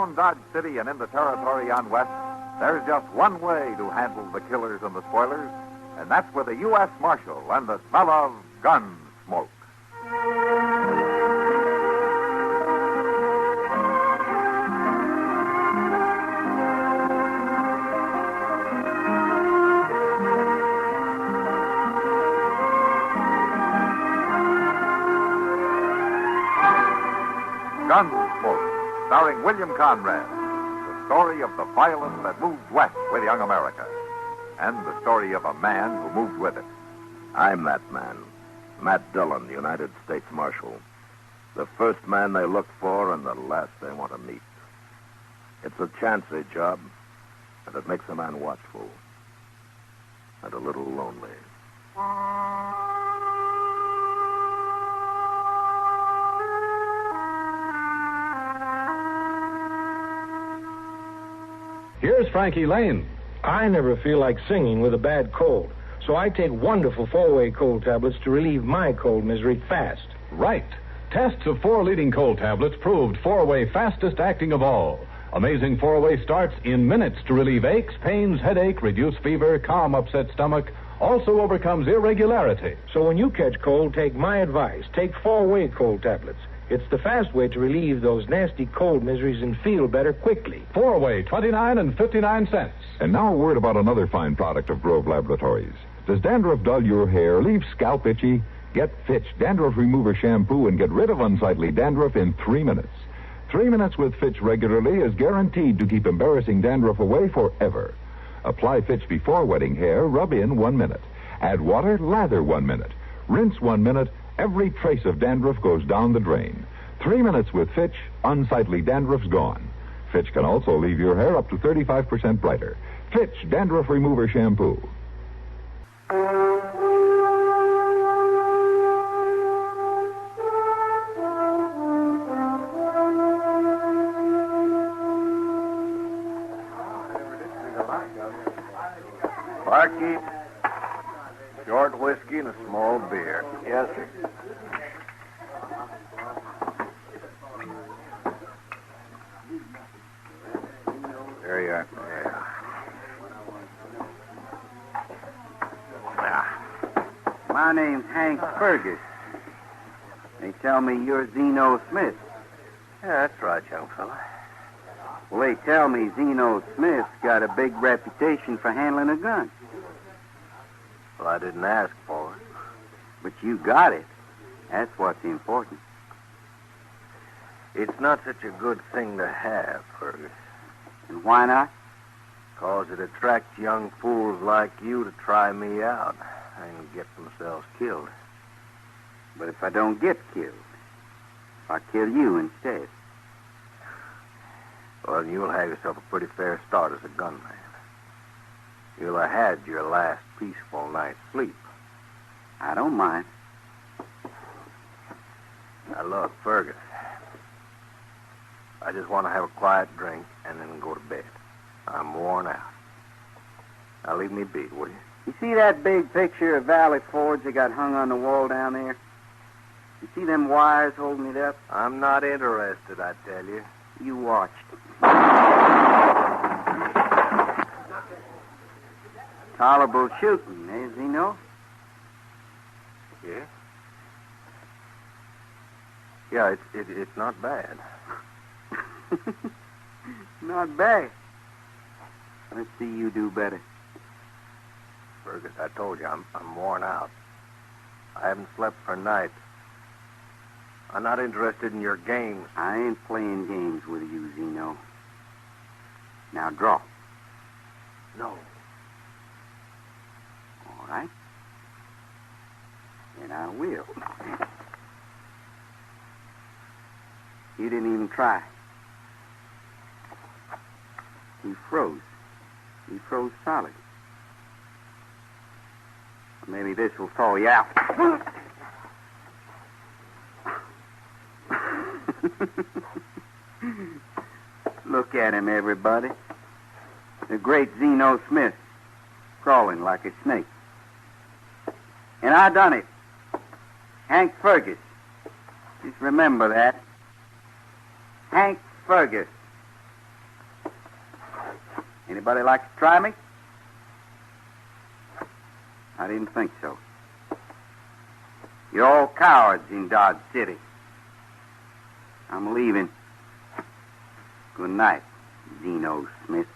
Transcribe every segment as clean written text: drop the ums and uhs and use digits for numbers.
around Dodge City and in the territory on west, there's just one way to handle the killers and the spoilers, and that's with a U.S. Marshal and the smell of Gunsmoke. Gunsmoke, starring William Conrad. The story of the violence that moved west with young America. And the story of a man who moved with it. I'm that man. Matt Dillon, United States Marshal. The first man they look for and the last they want to meet. It's a chancy job, and it makes a man watchful. And a little lonely. Here's Frankie Lane. I never feel like singing with a bad cold, so I take wonderful four-way cold tablets to relieve my cold misery fast. Right. Tests of 4 leading cold tablets proved 4-way fastest acting of all. Amazing 4-way starts in minutes to relieve aches, pains, headache, reduce fever, calm upset stomach, also overcomes irregularity. So when you catch cold, take my advice. Take four-way cold tablets. It's the fast way to relieve those nasty cold miseries and feel better quickly. 4-way, 29 and 59 cents. And now a word about another fine product of Grove Laboratories. Does dandruff dull your hair, leave scalp itchy? Get Fitch Dandruff Remover Shampoo and get rid of unsightly dandruff in 3 minutes. 3 minutes with Fitch regularly is guaranteed to keep embarrassing dandruff away forever. Apply Fitch before wetting hair, rub in 1 minute. Add water, lather 1 minute. Rinse 1 minute. Every trace of dandruff goes down the drain. 3 minutes with Fitch, unsightly dandruff's gone. Fitch can also leave your hair up to 35% brighter. Fitch Dandruff Remover Shampoo. Barkeep, short whiskey and a small beer. Yes, sir. There you are. My name's Hank Fergus. They tell me you're Zeno Smith. Yeah, that's right, young fella. Well, they tell me Zeno Smith's got a big reputation for handling a gun. Well, I didn't ask for it. But you got it. That's what's important. It's not such a good thing to have, Fergus. And why not? 'Cause it attracts young fools like you to try me out and get themselves killed. But if I don't get killed, I'll kill you instead. Well, you'll have yourself a pretty fair start as a gunman. You'll have had your last peaceful night's sleep. I don't mind. Now, look, Fergus, I just want to have a quiet drink and then go to bed. I'm worn out. Now, leave me be, will you? You see that big picture of Valley Forge they got hung on the wall down there? You see them wires holding it up? I'm not interested, I tell you. You watched. Tolerable shooting, eh, Zeno? Yeah? Yeah, it's not bad. Not bad. Let's see you do better. Fergus, I told you, I'm worn out. I haven't slept for nights. I'm not interested in your games. I ain't playing games with you, Zeno. Now draw. No. All right. Then I will. You didn't even try. You froze. You froze solid. Maybe this will thaw you out. Look at him, everybody. The great Zeno Smith, crawling like a snake. And I done it. Hank Fergus. Just remember that. Hank Fergus. Anybody like to try me? I didn't think so. You're all cowards in Dodge City. I'm leaving. Good night, Zeno Smith.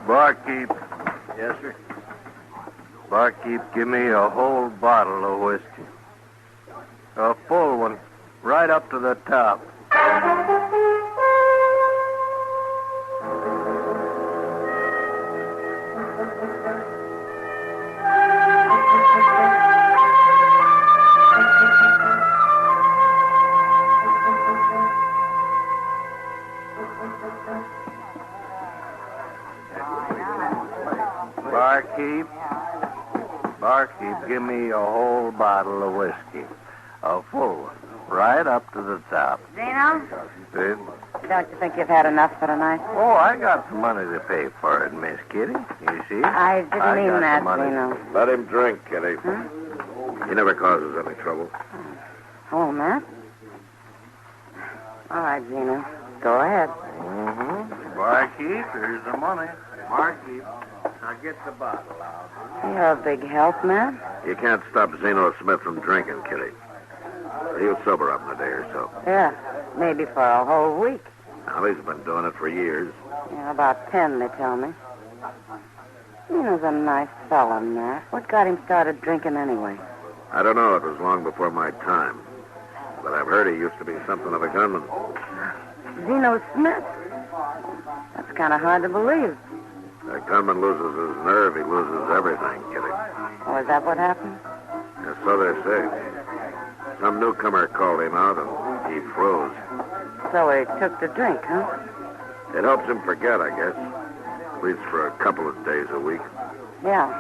Barkeep. Yes, sir. Barkeep, give me a whole bottle of whiskey. A full one, right up to the top. Barkeep, give me a whole bottle of whiskey. A full one, right up to the top. Zeno? See? Don't you think you've had enough for tonight? Oh, I got some money to pay for it, Miss Kitty. You see? I didn't mean got that, the money. Zeno. Let him drink, Kitty. He never causes any trouble. Oh, Matt? All right, Zeno. Go ahead. Mm-hmm. Barkeep, here's the money. Barkeep, now get the bottle out. You're a big help, man. You can't stop Zeno Smith from drinking, Kitty. He'll sober up in a day or so. Yeah, maybe for a whole week. Now, he's been doing it for years. Yeah, about 10, they tell me. Zeno's a nice fella, Matt. What got him started drinking anyway? I don't know. It was long before my time. But I've heard he used to be something of a gunman. Zeno Smith? That's kind of hard to believe. A gunman loses his nerve, he loses everything, Kitty. Oh, is that what happened? Yes, so they say. Some newcomer called him out, and he froze. So he took to drink, huh? It helps him forget, I guess. At least for a couple of days a week. Yeah.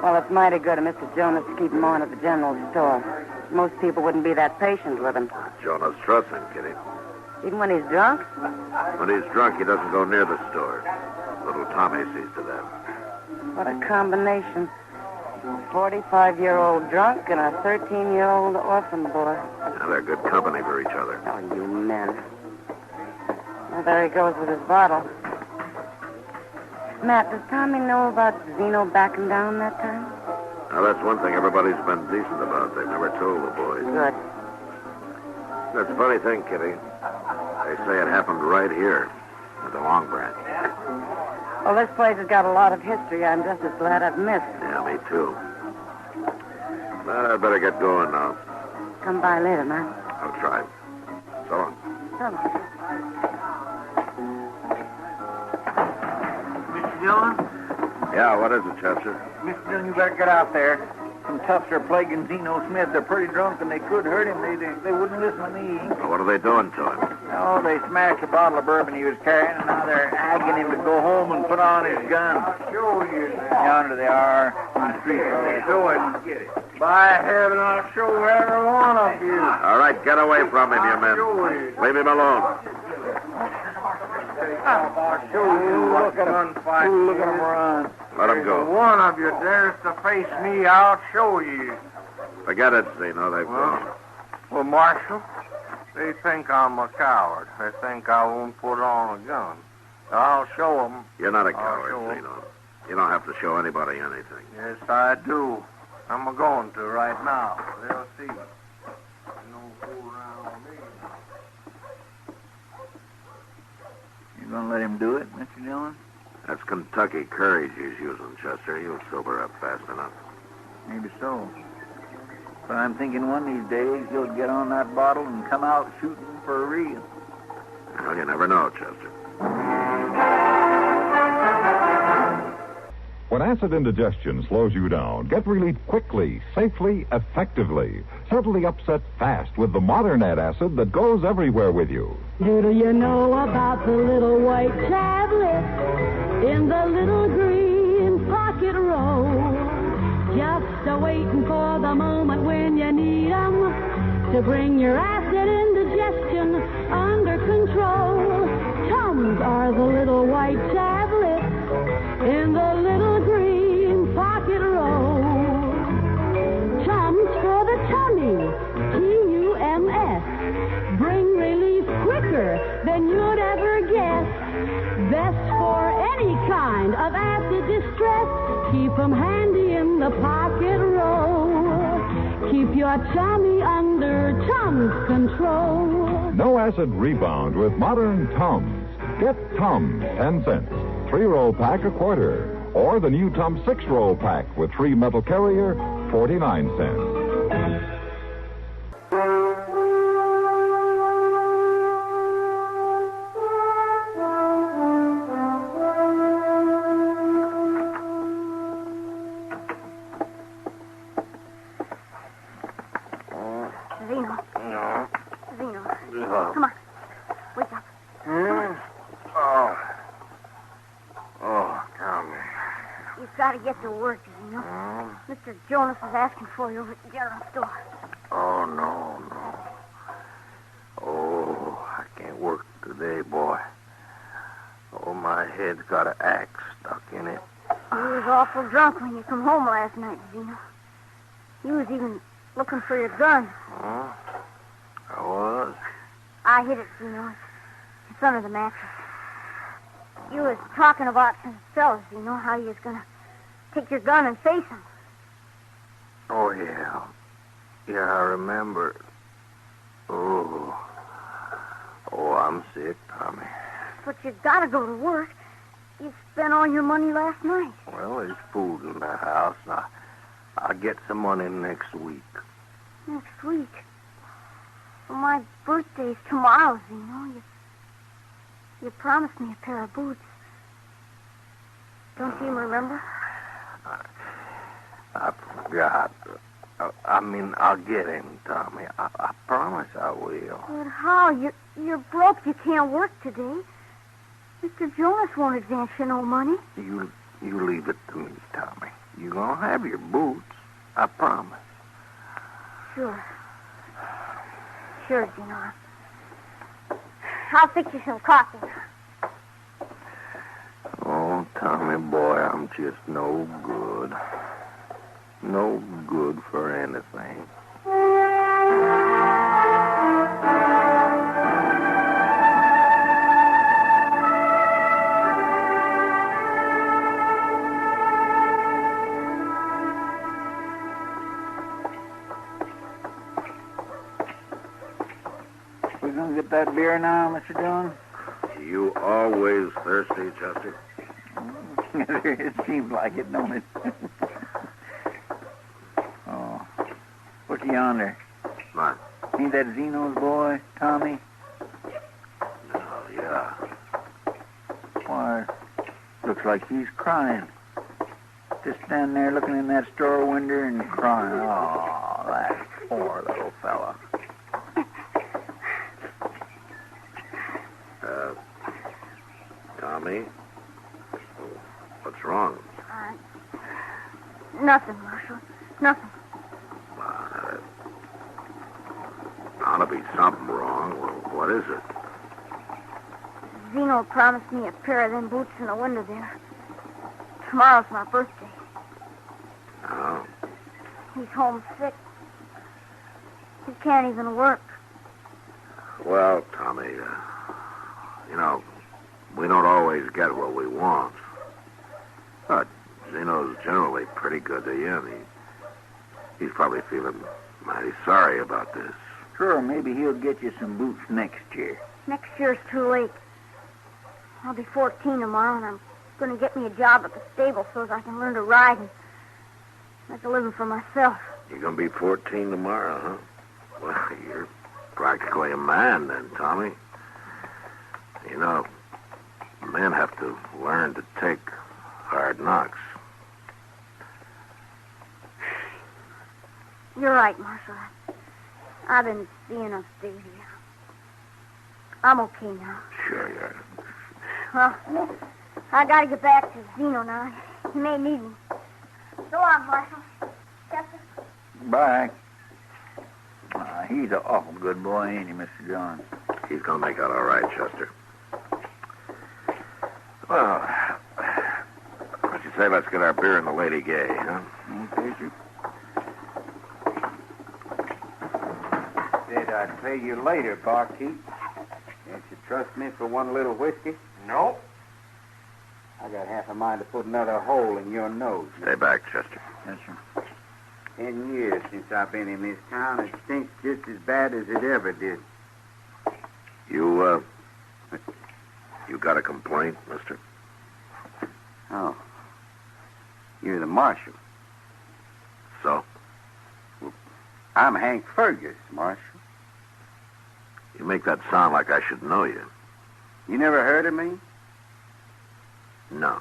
Well, it's mighty good of Mr. Jonas to keep him on at the general store. Most people wouldn't be that patient with him. Jonas trusts him, Kitty. Even when he's drunk? When he's drunk, he doesn't go near the store. Little Tommy sees to that. What a combination. A 45-year-old drunk and a 13-year-old orphan boy. Now, they're good company for each other. Oh, you men. Well, there he goes with his bottle. Matt, does Tommy know about Zeno backing down that time? Now, that's one thing everybody's been decent about. They've never told the boys. Good. That's a funny thing, Kitty. They say it happened right here at the Long Branch. Well, this place has got a lot of history I'm just as glad I've missed. Yeah, me too. But I'd better get going now. Come by later, man. I'll try. So long. So long. Mr. Dillon? Yeah, what is it, Chester? Mr. Dillon, you better get out there. Some toughs are plaguing Zeno Smith. They're pretty drunk, and they could hurt him. They wouldn't listen to me. Well, what are they doing to him? Oh, they smashed a bottle of bourbon he was carrying, and now they're agging him to go home and put on his gun. Show you. Yonder they are. On the street. Show it. Get it. By heaven, I'll show every one of you. All right, get away from him, you men. Leave him alone. I'll show you. Look at him. Look at him run. Let him go. One of you dares to face me, I'll show you. Forget it, Zeno. They've gone. Well, Marshal, they think I'm a coward. They think I won't put on a gun. I'll show them. You're not a I'll coward, show 'em. Zeno. You don't have to show anybody anything. Yes, I do. I'm going to right now. They'll see. Don't fool around with me. You gonna let him do it, Mr. Dillon? That's Kentucky courage he's using, Chester. He'll sober up fast enough. Maybe so. But I'm thinking one of these days he'll get on that bottle and come out shooting for real. Well, you never know, Chester. When acid indigestion slows you down, get relief quickly, safely, effectively. Settle the upset fast with the modern antacid that goes everywhere with you. Do you know about the little white tablet in the little green pocket roll? Just a-waiting for the moment when you need 'em to bring your acid indigestion under control. Tums are the little white tablets in the little green pocket roll. Tums for the tummy, Tums. keep 'em handy in the pocket roll. Keep your tummy under Tums control. No acid rebound with modern Tums. Get Tums, 10 cents. 3-roll pack, a quarter. Or the new Tums 6-roll pack with 3 metal carrier, 49 cents. Zeno. Come on. Wake up. Tommy. You've got to get to work, Zeno. Mr. Jonas is asking for you over at the general store. Oh, no. Oh, I can't work today, boy. Oh, my head's got an axe stuck in it. You was awful drunk when you come home last night, Zeno. You was even looking for your gun. Huh? I was? I hid it, Zeno. It's under the mattress. You was talking about some fellas, Zeno, how you was going to take your gun and face them. Oh, yeah. Yeah, I remember. Oh, I'm sick, Tommy. But you got to go to work. You spent all your money last night. Well, there's food in the house. Now, I'll get some money next week. Next week? Well, my birthday's tomorrow, Zeno. You promised me a pair of boots. Don't you remember? I forgot. I'll get him, Tommy. I promise I will. But how? You're broke. You can't work today. Mr. Jonas won't advance you no money. You leave it to me, Tommy. You're going to have your boots. I promise. Sure, Zeno. I'll fix you some coffee. Oh, Tommy, boy, I'm just no good. No good for anything. We gonna get that beer now, Mr. Dillon? You always thirsty, Chester? It seems like it, don't it? Oh. What's yonder? What? Ain't that Zeno's boy, Tommy? Oh, yeah. Why, looks like he's crying. Just standing there looking in that store window and crying. Oh, that poor little fella. Tommy? What's wrong? Nothing, Marshal. Nothing. Ought to be something wrong. Well, what is it? Zeno promised me a pair of them boots in the window there. Tomorrow's my birthday. Oh? He's homesick. He can't even work. Well, Tommy, we don't always get what we want. But Zeno's generally pretty good to you, and he's probably feeling mighty sorry about this. Sure, maybe he'll get you some boots next year. Next year's too late. I'll be 14 tomorrow, and I'm going to get me a job at the stable so that I can learn to ride and make a living for myself. You're going to be 14 tomorrow, huh? Well, you're practically a man then, Tommy. Men have to learn to take hard knocks. You're right, Marshal. I've been seeing us daily. I'm okay now. Sure you are. Well, I got to get back to Zeno now. He may need me. So long, Marshal. Chester? Bye. He's an awful good boy, ain't he, Mr. John? He's going to make out all right, Chester. Well, what you say let's get our beer in the Lady Gay, huh? Okay, sir. Said I'd pay you later, barkeep. Can't you trust me for one little whiskey? Nope. I got half a mind to put another hole in your nose. Stay back, Chester. Yes, sir. 10 years since I've been in this town. It stinks just as bad as it ever did. You got a complaint, mister? Oh. You're the marshal. So? I'm Hank Fergus, Marshal. You make that sound like I should know you. You never heard of me? No.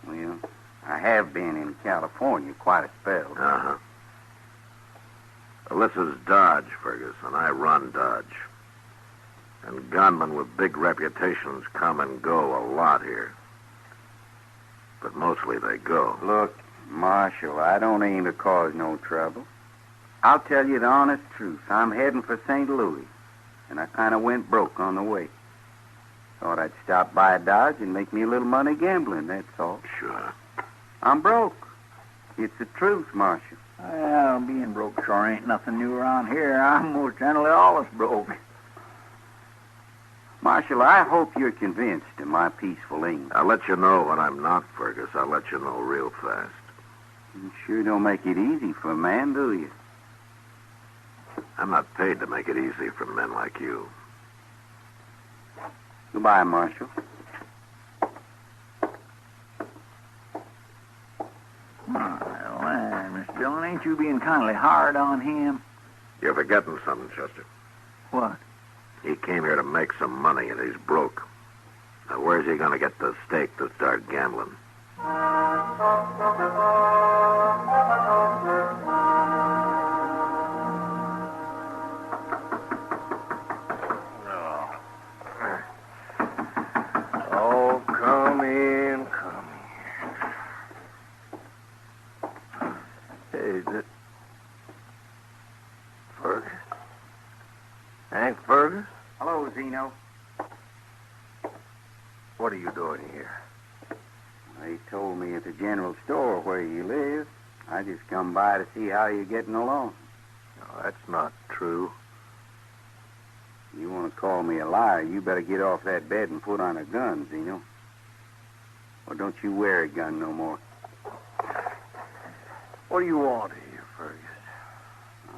Well, I have been in California quite a spell. Uh-huh. Well, this is Dodge, Fergus, and I run Dodge. And gunmen with big reputations come and go a lot here. But mostly they go. Look, Marshal, I don't aim to cause no trouble. I'll tell you the honest truth. I'm heading for St. Louis, and I kind of went broke on the way. Thought I'd stop by Dodge and make me a little money gambling, that's all. Sure. I'm broke. It's the truth, Marshal. Well, being broke sure ain't nothing new around here. I'm most generally always broke. Marshal, I hope you're convinced of my peaceful aim. I'll let you know when I'm not, Fergus. I'll let you know real fast. You sure don't make it easy for a man, do you? I'm not paid to make it easy for men like you. Goodbye, Marshal. Well, Miss Dillon, ain't you being kindly hard on him? You're forgetting something, Chester. What? He came here to make some money, and he's broke. Now, where's he going to get the stake to start gambling? Oh, come in. Hey, is it Fergus? Hank Fergus? Hello, Zeno. What are you doing here? They told me at the general store where you live. I just come by to see how you're getting along. No, that's not true. You want to call me a liar, you better get off that bed and put on a gun, Zeno. Or don't you wear a gun no more? What do you want here, Fergus?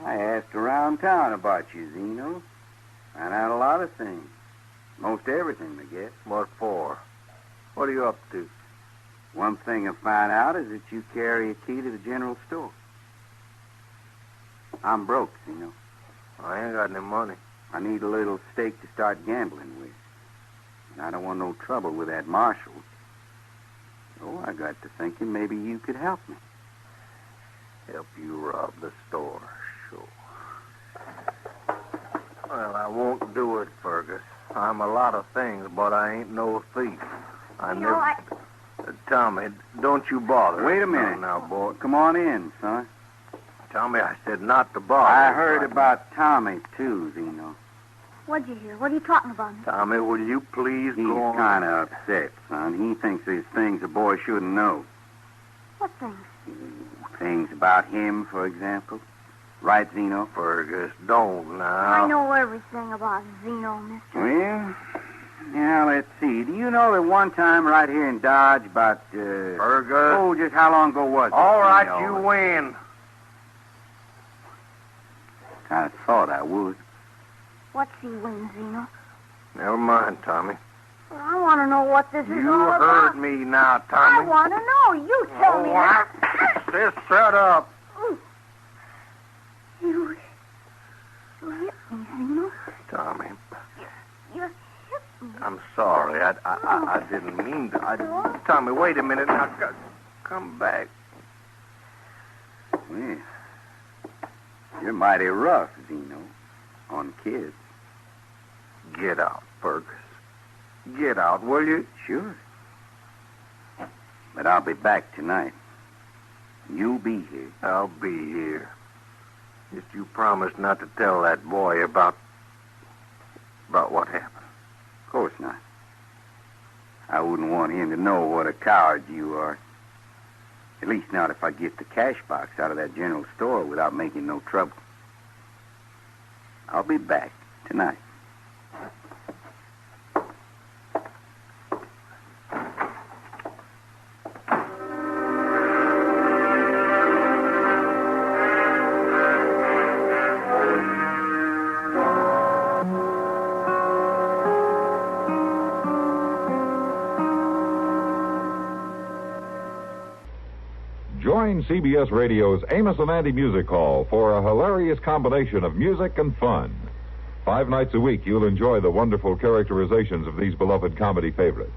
I asked around town about you, Zeno. Found out a lot of things. Most everything, I guess. What for? What are you up to? One thing I found out is that you carry a key to the general store. I'm broke, Zeno. I ain't got any money. I need a little stake to start gambling with. And I don't want no trouble with that marshal. So I got to thinking maybe you could help me. Help you rob the store, sure. Well, I won't do it, Fergus. I'm a lot of things, but I ain't no thief. Tommy, don't you bother. Wait a minute. Now, boy. Come on in, son. Tommy, I said not to bother. I heard about Tommy, too, Zeno. What'd you hear? What are you talking about? Tommy, will you please He's go on? kind of upset, son. He thinks there's things a boy shouldn't know. What things? Things about him, for example. Right, Zeno? Fergus, don't now. I know everything about Zeno, mister. Well, yeah, let's see. Do you know that one time right here in Dodge about, Fergus? Oh, just how long ago was it? All right, Zeno? you win. Kind of thought I would. What's he win, Zeno? Never mind, Tommy. Well, I want to know what this is You all about. heard me now, Tommy. I want to know. You tell me that. Just shut up. You hit me, Zeno. Tommy, You hit me. I'm sorry. I didn't mean to. Tommy, wait a minute now. Come back. Well, you're mighty rough, Zeno, on kids. Get out, Fergus. Get out, will you? Sure. But I'll be back tonight. You'll be here. I'll be here. Just you promise not to tell that boy about what happened. Of course not. I wouldn't want him to know what a coward you are. At least not if I get the cash box out of that general store without making no trouble. I'll be back tonight. Join CBS Radio's Amos and Andy Music Hall for a hilarious combination of music and fun. 5 nights a week, you'll enjoy the wonderful characterizations of these beloved comedy favorites.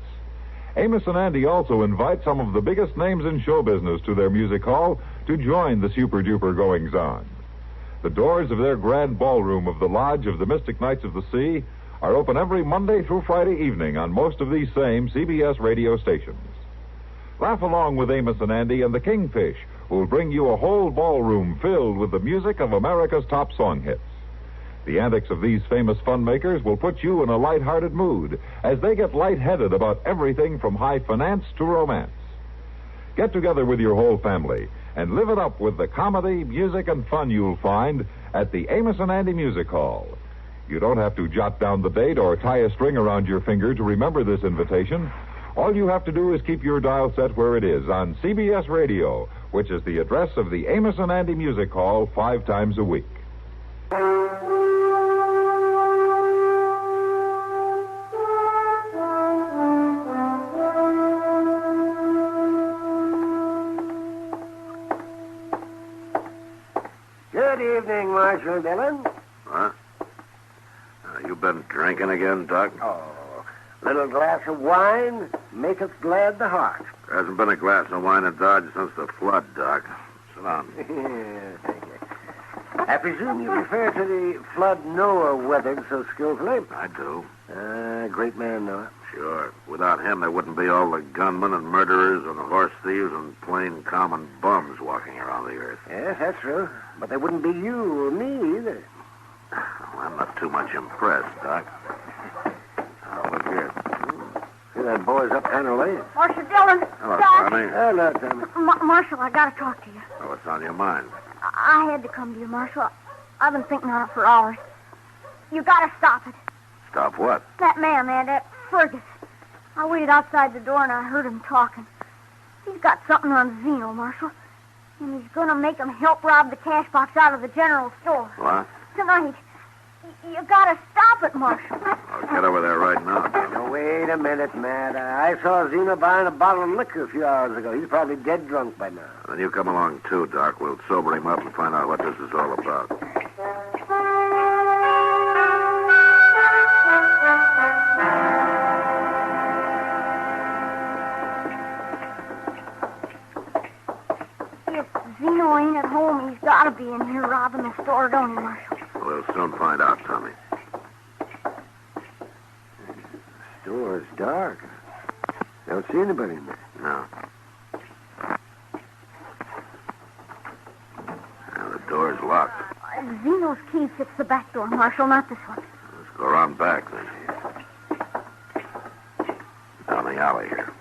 Amos and Andy also invite some of the biggest names in show business to their music hall to join the super-duper goings-on. The doors of their grand ballroom of the Lodge of the Mystic Knights of the Sea are open every Monday through Friday evening on most of these same CBS radio stations. Laugh along with Amos and Andy and the Kingfish, who will bring you a whole ballroom filled with the music of America's top song hits. The antics of these famous fun makers will put you in a light-hearted mood as they get light-headed about everything from high finance to romance. Get together with your whole family and live it up with the comedy, music, and fun you'll find at the Amos and Andy Music Hall. You don't have to jot down the date or tie a string around your finger to remember this invitation. All you have to do is keep your dial set where it is on CBS Radio, which is the address of the Amos and Andy Music Hall 5 times a week. Good evening, Marshal Dillon. Huh? You been drinking again, Doc? Oh, little glass of wine maketh glad the heart. There hasn't been a glass of wine in Dodge since the flood, Doc. Sit down. Thank you. I presume you refer to the flood Noah weathered so skillfully? I do. Great man, Noah. Sure. Without him, there wouldn't be all the gunmen and murderers and horse thieves and plain common bums walking around the earth. Yes, that's true. But there wouldn't be you or me either. Well, I'm not too much impressed, Doc. Oh, look here. See, that boy's up kind of late. Marshal Dillon. Hello, Doc. Tommy. Hello, Tommy. Marshal, I gotta talk to you. Oh, what's on your mind? I had to come to you, Marshal. I've been thinking on it for hours. You gotta stop it. Stop what? That man there, that Fergus. I waited outside the door and I heard him talking. He's got something on Zeno, Marshal. And he's gonna make him help rob the cash box out of the general store. What? Tonight. You gotta stop it, Marshal. I'll get over there right now, Tommy. Now, wait a minute, Matt. I saw Zeno buying a bottle of liquor a few hours ago. He's probably dead drunk by now. Then you come along, too, Doc. We'll sober him up and find out what this is all about. If Zeno ain't at home, he's gotta be in here robbing the store, don't he, Marshal? We'll soon find out, Tommy. The store's dark. I don't see anybody in there. No. The door's locked. Zeno's key fits the back door, Marshal, not this one. Let's go around back, then. Down the alley here.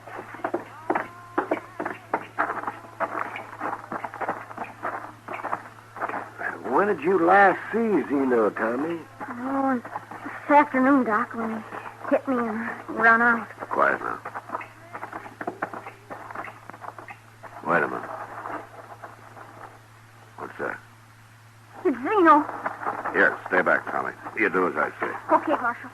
When did you last see Zeno, Tommy? Oh, this afternoon, Doc, when he hit me and run out. Quiet now. Wait a minute. What's that? It's Zeno. Here, stay back, Tommy. You do as I say. Okay, Marshal.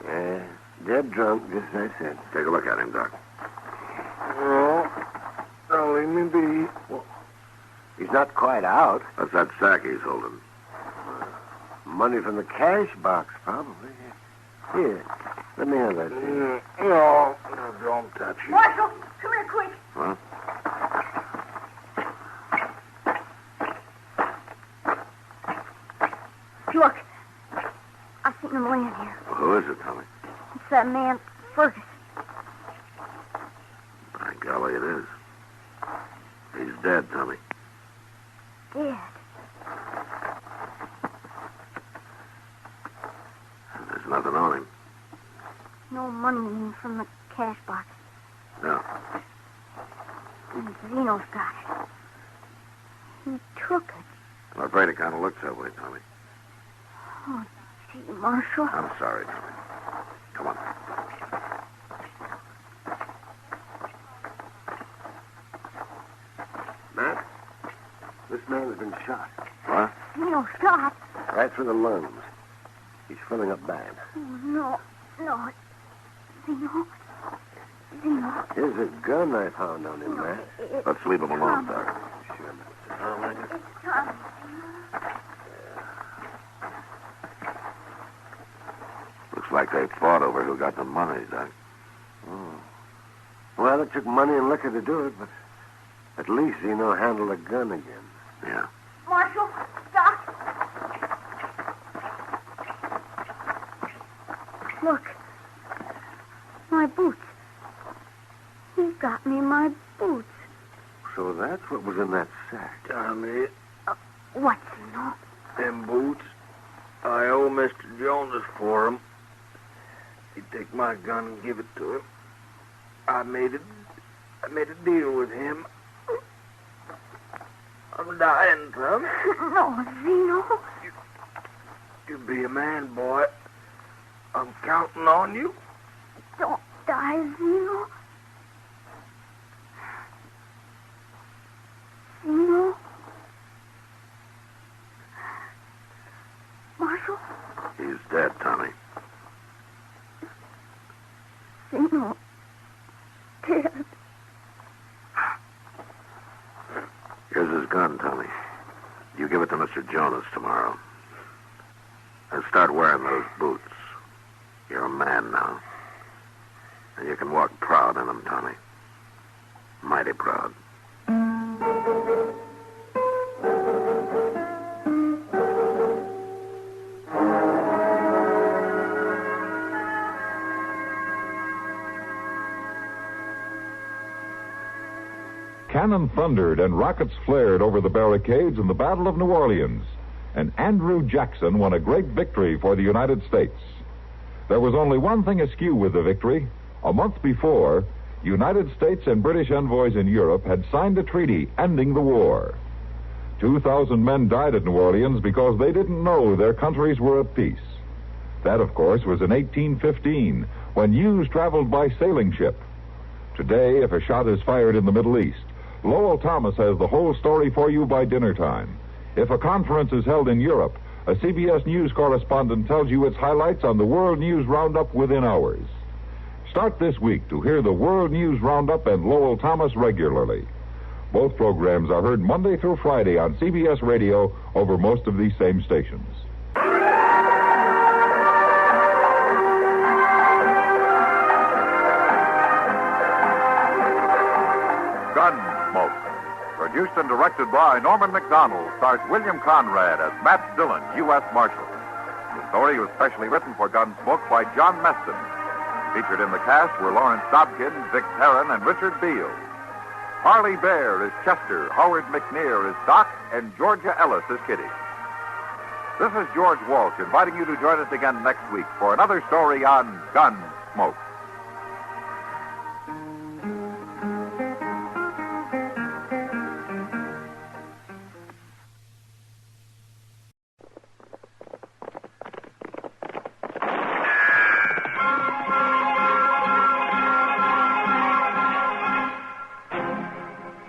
Yeah, dead drunk, just as I said. Take a look at him, Doc. Oh, don't leave me be. Well, he's not quite out. What's that sack he's holding? Money from the cash box, probably. Here, let me have that. No, don't touch it. Marshal, come here quick. Huh? Look, I've seen him laying here. Well, who is it, Tommy? It's that man, Fergus. By golly, it is. He's dead, Tommy. Dead. There's nothing on him. No money in from the cash box. No. And Zeno's got it. He took it. I'm afraid it kind of looks that way, Tommy. Oh, gee, Marshal. I'm sorry, Tommy. Come on. Matt, this man's been shot. What? Zeno shot. Right through the lungs. He's filling up bad. Oh, no. Zeno. Here's a gun I found on him, Matt. Let's leave him alone, Doc. Sure, Matt. It's Tommy. Looks like they fought over who got the money, Doc. Oh. Well, it took money and liquor to do it, but at least Zeno handled a gun again. Yeah. Marshal, Doc. Look. My boots. He's got me my boots. So that's what was in that sack. Tommy, What, Zeno? them boots, I owe Mr. Jonas for them. He'd take my gun and give it to him. I made a deal with him. I'm dying, Tommy. No, Zeno. You be a man, boy. I'm counting on you. Don't die, Zeno. Zeno? Marshal? He's dead, Tommy. Zeno. Dead. Here's his gun, Tommy. You give it to Mr. Jonas tomorrow. And start wearing those boots. You're a man now. And you can walk proud in them, Tommy. Mighty proud. Cannon thundered and rockets flared over the barricades in the Battle of New Orleans, and Andrew Jackson won a great victory for the United States. There was only one thing askew with the victory. A month before, United States and British envoys in Europe had signed a treaty ending the war. 2,000 men died at New Orleans because they didn't know their countries were at peace. That, of course, was in 1815, when news traveled by sailing ship. Today, if a shot is fired in the Middle East, Lowell Thomas has the whole story for you by dinner time. If a conference is held in Europe, a CBS News correspondent tells you its highlights on the World News Roundup within hours. Start this week to hear the World News Roundup and Lowell Thomas regularly. Both programs are heard Monday through Friday on CBS Radio over most of these same stations. Gunsmoke. Produced and directed by Norman McDonald, stars William Conrad as Matt Dillon, U.S. Marshal. The story was specially written for Gunsmoke by John Meston. Featured in the cast were Lawrence Dobkin, Vic Perrin, and Richard Beale. Harley Bear is Chester, Howard McNear is Doc, and Georgia Ellis is Kitty. This is George Walsh inviting you to join us again next week for another story on Gunsmoke.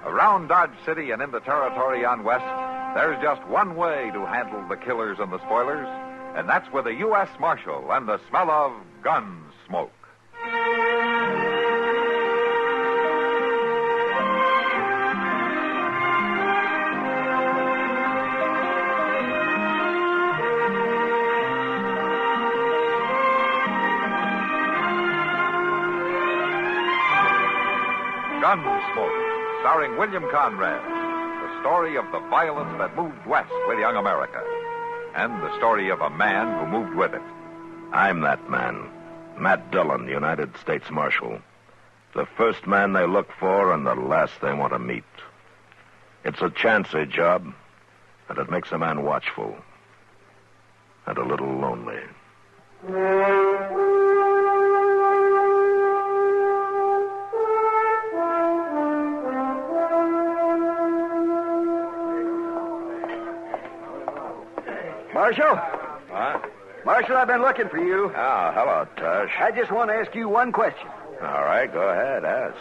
Around Dodge City and in the territory on West, there's just one way to handle the killers and the spoilers, and that's with a U.S. Marshal and the smell of gun smoke. Gunsmoke, starring William Conrad, the story of the violence that moved west with young America, and the story of a man who moved with it. I'm that man, Matt Dillon, the United States Marshal. The first man they look for and the last they want to meet. It's a chancy job, and it makes a man watchful and a little lonely. Marshal? What? Marshal, I've been looking for you. Oh, hello, Tush. I just want to ask you one question. All right, go ahead, ask.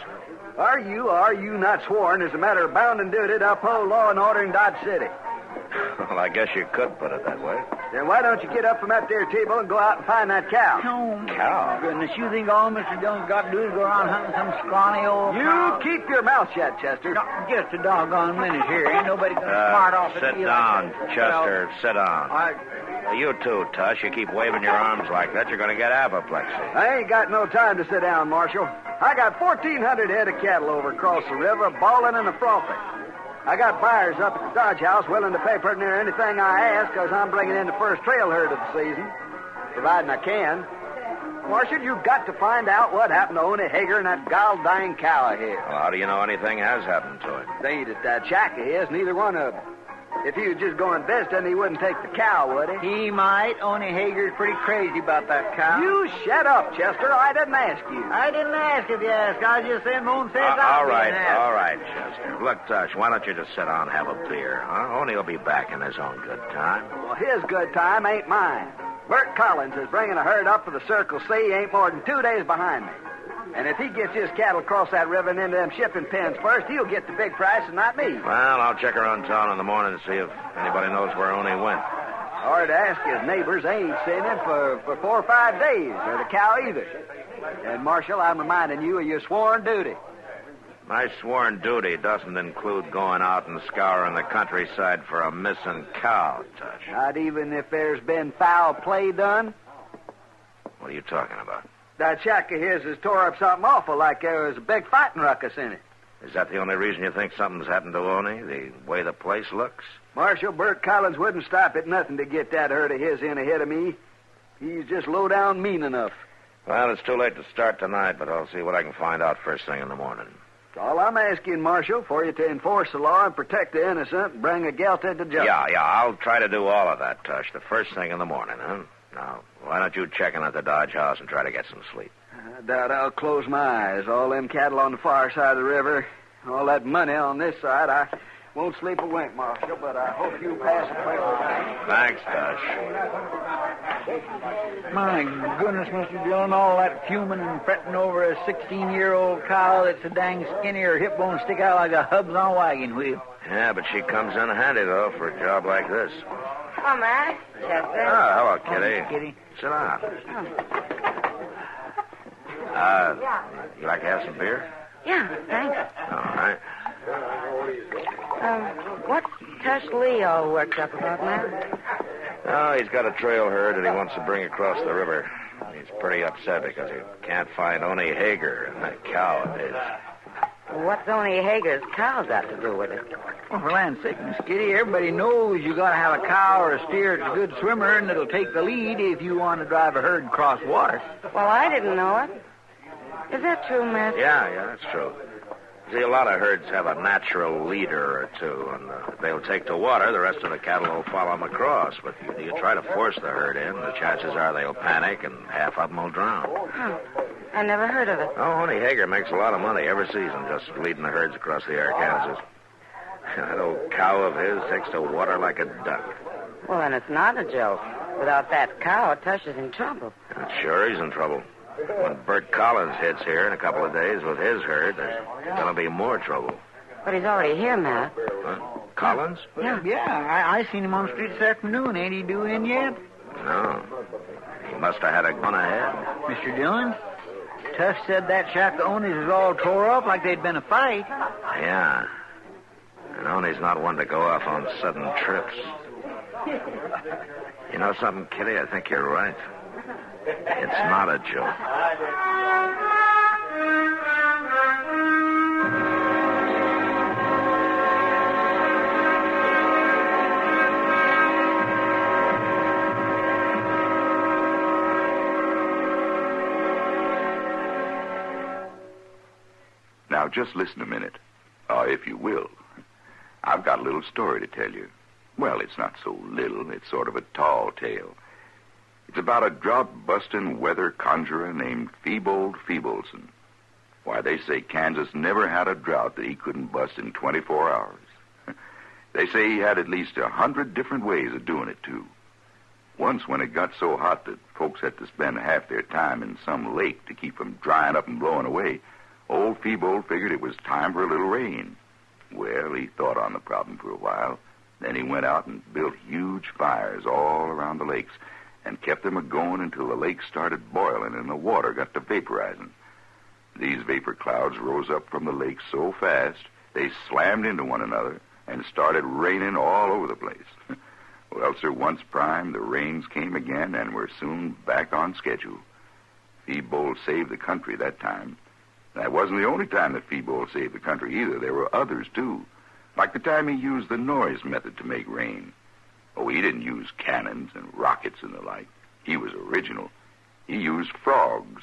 Are you not sworn as a matter of bound and duty to uphold law and order in Dodge City? Well, I guess you could put it that way. Then why don't you get up from that there table and go out and find that cow? Oh, cow? Goodness, you think all Mr. Dillon's got to do is go around hunting some scrawny old cow? You keep your mouth shut, Chester. No, just a doggone minute here. Ain't nobody going to smart off at Sit me down, like Chester. Sit down. I You too, Tush. You keep waving your arms like that, you're going to get apoplexy. ain't got no time to sit down, Marshal. I got 1,400 head of cattle over across the river, bawling and a-frothing. I got buyers up at the Dodge House willing to pay pretty near anything I ask because I'm bringing in the first trail herd of the season, providing I can. Marshal, you've got to find out what happened to Oney Hager and that gall-dying cow of his. Well, how do you know anything has happened to him? They ain't at that shack of his, neither one of them. If he was just going visiting, he wouldn't take the cow, would he? He might. Oney Hager's pretty crazy about that cow. You shut up, Chester. I didn't ask you. I didn't ask if you asked. I just said Moon says all right, Chester. Look, Tush, why don't you just sit down and have a beer, huh? Oney will be back in his own good time. Well, his good time ain't mine. Bert Collins is bringing a herd up for the Circle C. He ain't more than 2 days behind me. And if he gets his cattle across that river and into them shipping pens first, he'll get the big price and not me. Well, I'll check around town in the morning to see if anybody knows where Oney went. Hard to ask his neighbors. They ain't seen him for 4 or 5 days, or the cow either. And, Marshal, I'm reminding you of your sworn duty. My sworn duty doesn't include going out and scouring the countryside for a missing cow, Tush. Not even if there's been foul play done? What are you talking about? That shack of his has tore up something awful, like there was a big fighting ruckus in it. Is that the only reason you think something's happened to Oney, the way the place looks? Marshal, Bert Collins wouldn't stop at nothing to get that herd of his in ahead of me. He's just low down mean enough. Well, it's too late to start tonight, but I'll see what I can find out first thing in the morning. That's all I'm asking, Marshal, for you to enforce the law and protect the innocent and bring a guilty to justice. Yeah, I'll try to do all of that, Tush, the first thing in the morning, huh? Now, why don't you check in at the Dodge House and try to get some sleep? I doubt I'll close my eyes. All them cattle on the far side of the river, all that money on this side, I won't sleep a wink, Marshal, but I hope you pass a quick night. Thanks, Tush. My goodness, Mr. Dillon, all that fuming and fretting over a 16-year-old cow that's a dang skinny or hip bone stick out like a hubs on a wagon wheel. Yeah, but she comes in handy, though, for a job like this. Oh, Matt. Chester. Oh, hello, Kitty. Oh, Kitty. Sit down. You like to have some beer? Yeah, thanks. All right. What's Tush Lee all worked up about, Matt? Oh, he's got a trail herd that he wants to bring across the river. He's pretty upset because he can't find Oney Hager and that cow of his. What's Oney Hager's cow got to do with it? Well, for land's sake, Miss Kitty, everybody knows you got to have a cow or a steer that's a good swimmer and that'll take the lead if you want to drive a herd across water. Well, I didn't know it. Is that true, Matt? Yeah, that's true. See, a lot of herds have a natural leader or two, and they'll take to water. The rest of the cattle will follow them across. But you try to force the herd in, the chances are they'll panic, and half of them will drown. Huh. I never heard of it. Oh, Oney Hager makes a lot of money every season just leading the herds across the Arkansas. That old cow of his takes to water like a duck. Well, then it's not a joke. Without that cow, Tush is in trouble. Sure he's in trouble. When Bert Collins hits here in a couple of days with his herd, there's going to be more trouble. But he's already here, Matt. Huh? Collins? Yeah, I seen him on the street this afternoon. Ain't he due in yet? No. He must have had a gun ahead. Mr. Dillon, Tush said that shack of Oney's is all tore up like they'd been a fight. Yeah. And Oney's not one to go off on sudden trips. You know something, Kitty? I think you're right. It's not a joke. Now, just listen a minute, if you will. I've got a little story to tell you. Well, it's not so little. It's sort of a tall tale. It's about a drought-busting weather conjurer named Feebold Feebleson. Why, they say Kansas never had a drought that he couldn't bust in 24 hours. They say he had at least 100 different ways of doing it, too. Once, when it got so hot that folks had to spend half their time in some lake to keep from drying up and blowing away, old Feebold figured it was time for a little rain. Well, he thought on the problem for a while, Then he went out and built huge fires all around the lakes and kept them a-going until the lakes started boiling and the water got to vaporizing. These vapor clouds rose up from the lakes so fast they slammed into one another and started raining all over the place. Well, sir, once primed, the rains came again and were soon back on schedule. Feebold saved the country that time. That wasn't the only time that Feebold saved the country either. There were others, too. Like the time he used the noise method to make rain. Oh, he didn't use cannons and rockets and the like. He was original. He used frogs.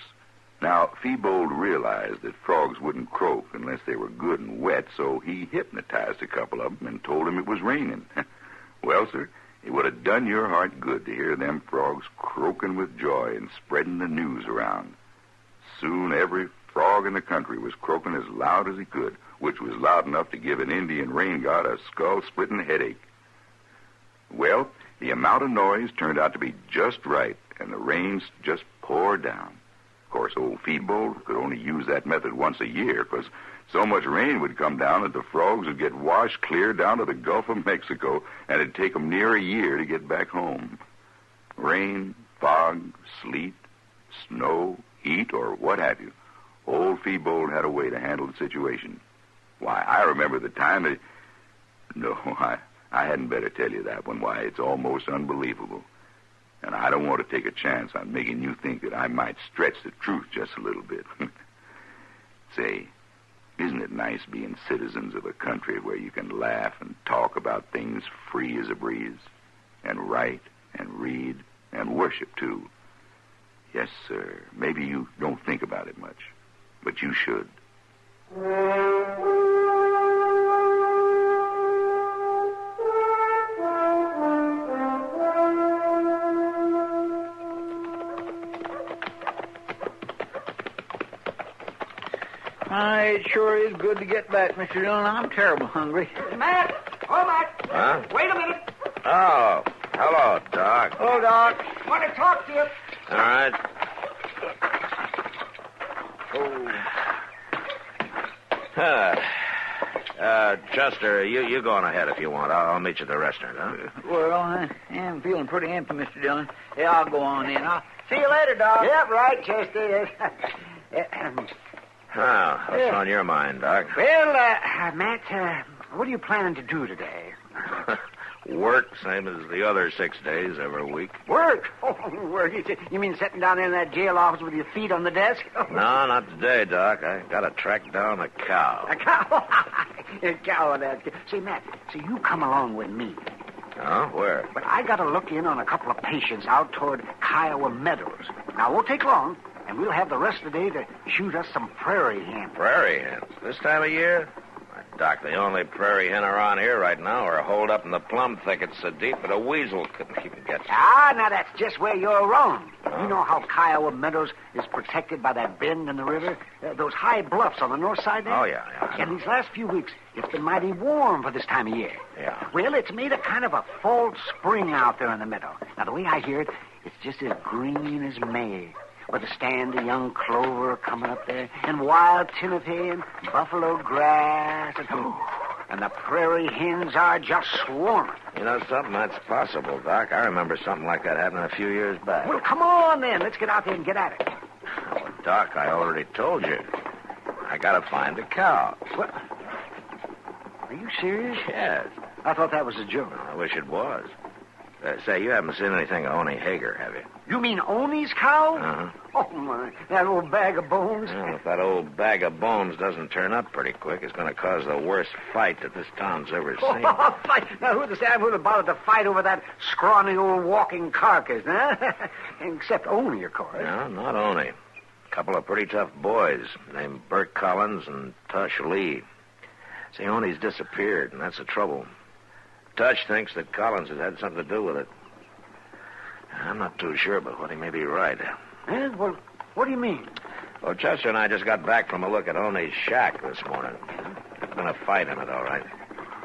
Now, Feebold realized that frogs wouldn't croak unless they were good and wet, so he hypnotized a couple of them and told them it was raining. Well, sir, it would have done your heart good to hear them frogs croaking with joy and spreading the news around. Soon every frog in the country was croaking as loud as he could, which was loud enough to give an Indian rain god a skull-splitting headache. Well, the amount of noise turned out to be just right, and the rains just poured down. Of course, old Feebold could only use that method once a year, because so much rain would come down that the frogs would get washed clear down to the Gulf of Mexico, and it'd take them near a year to get back home. Rain, fog, sleet, snow, heat, or what have you, old Feebold had a way to handle the situation. Why, I remember the time that... No, I hadn't better tell you that one. Why, it's almost unbelievable. And I don't want to take a chance on making you think that I might stretch the truth just a little bit. Say, isn't it nice being citizens of a country where you can laugh and talk about things free as a breeze? And write and read and worship, too. Yes, sir. Maybe you don't think about it much, but you should. It sure is good to get back, Mr. Dillon. I'm terrible hungry. Matt! Oh, Matt! Huh? Wait a minute. Oh, hello, Doc. Oh, Doc. Want to talk to you. All right. Chester, you go on ahead if you want. I'll meet you at the restaurant, huh? Well, I am feeling pretty empty, Mr. Dillon. Yeah, I'll go on in. I'll See you later, Doc. Yep, right, Chester. What's on your mind, Doc? Well, Matt, what are you planning to do today? Work, same as the other 6 days every week. Work? Oh, work. You mean sitting down there in that jail office with your feet on the desk? No, not today, Doc. I gotta track down a cow. A cow? A cow, that. See, Matt, you come along with me. Oh, where? But I gotta look in on a couple of patients out toward Kiowa Meadows. Now, it won't take long, and we'll have the rest of the day to shoot us some prairie hens. Prairie hens? This time of year? Doc, the only prairie hen around here right now are holed up in the plum thickets so deep that a weasel couldn't even get you. Now that's just where you're wrong. Oh. You know how Kiowa Meadows is protected by that bend in the river? Those high bluffs on the north side there? Oh, yeah. And these last few weeks, it's been mighty warm for this time of year. Yeah. Well, it's made a kind of a false spring out there in the meadow. Now, the way I hear it, it's just as green as May, with a stand of young clover coming up there, and wild timothy and buffalo grass, and the prairie hens are just swarming. You know something? That's possible, Doc. I remember something like that happening a few years back. Well, come on, then. Let's get out there and get at it. Well, Doc, I already told you. I gotta find a cow. What? Are you serious? Yes. I thought that was a joke. I wish it was. Say, you haven't seen anything of Oni Hager, have you? You mean Oni's cow? Uh-huh. Oh, my. That old bag of bones. Well, if that old bag of bones doesn't turn up pretty quick, it's going to cause the worst fight that this town's ever seen. Oh, fight. Now, who'd have bothered to fight over that scrawny old walking carcass, huh? Except Oni, of course. No, not Oni. A couple of pretty tough boys named Bert Collins and Tush Lee. See, Oni's disappeared, and that's the trouble. Tush thinks that Collins has had something to do with it. I'm not too sure, but what he may be right. Well, what do you mean? Well, Chester and I just got back from a look at Oni's shack this morning. There's been a fight in it, all right.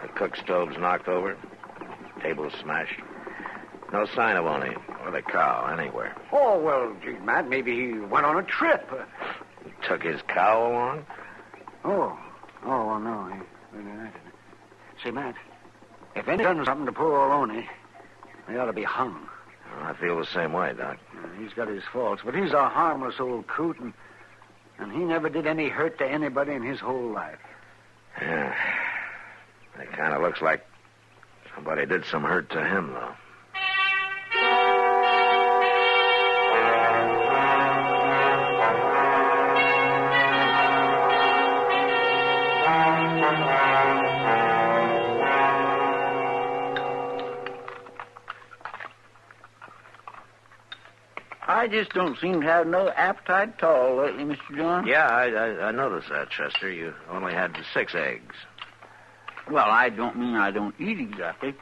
The cook stove's knocked over. Table's smashed. No sign of Oni or the cow anywhere. Oh, well, gee, Matt, maybe he went on a trip. He took his cow along? Oh, well, no. Say, Matt, If any done something to poor old Oney, he ought to be hung. Well, I feel the same way, Doc. He's got his faults, but he's a harmless old coot, and he never did any hurt to anybody in his whole life. Yeah. It kind of looks like somebody did some hurt to him, though. I just don't seem to have no appetite at all lately, Mr. John. Yeah, I noticed that, Chester. You only had 6 eggs. Well, I don't mean I don't eat exactly,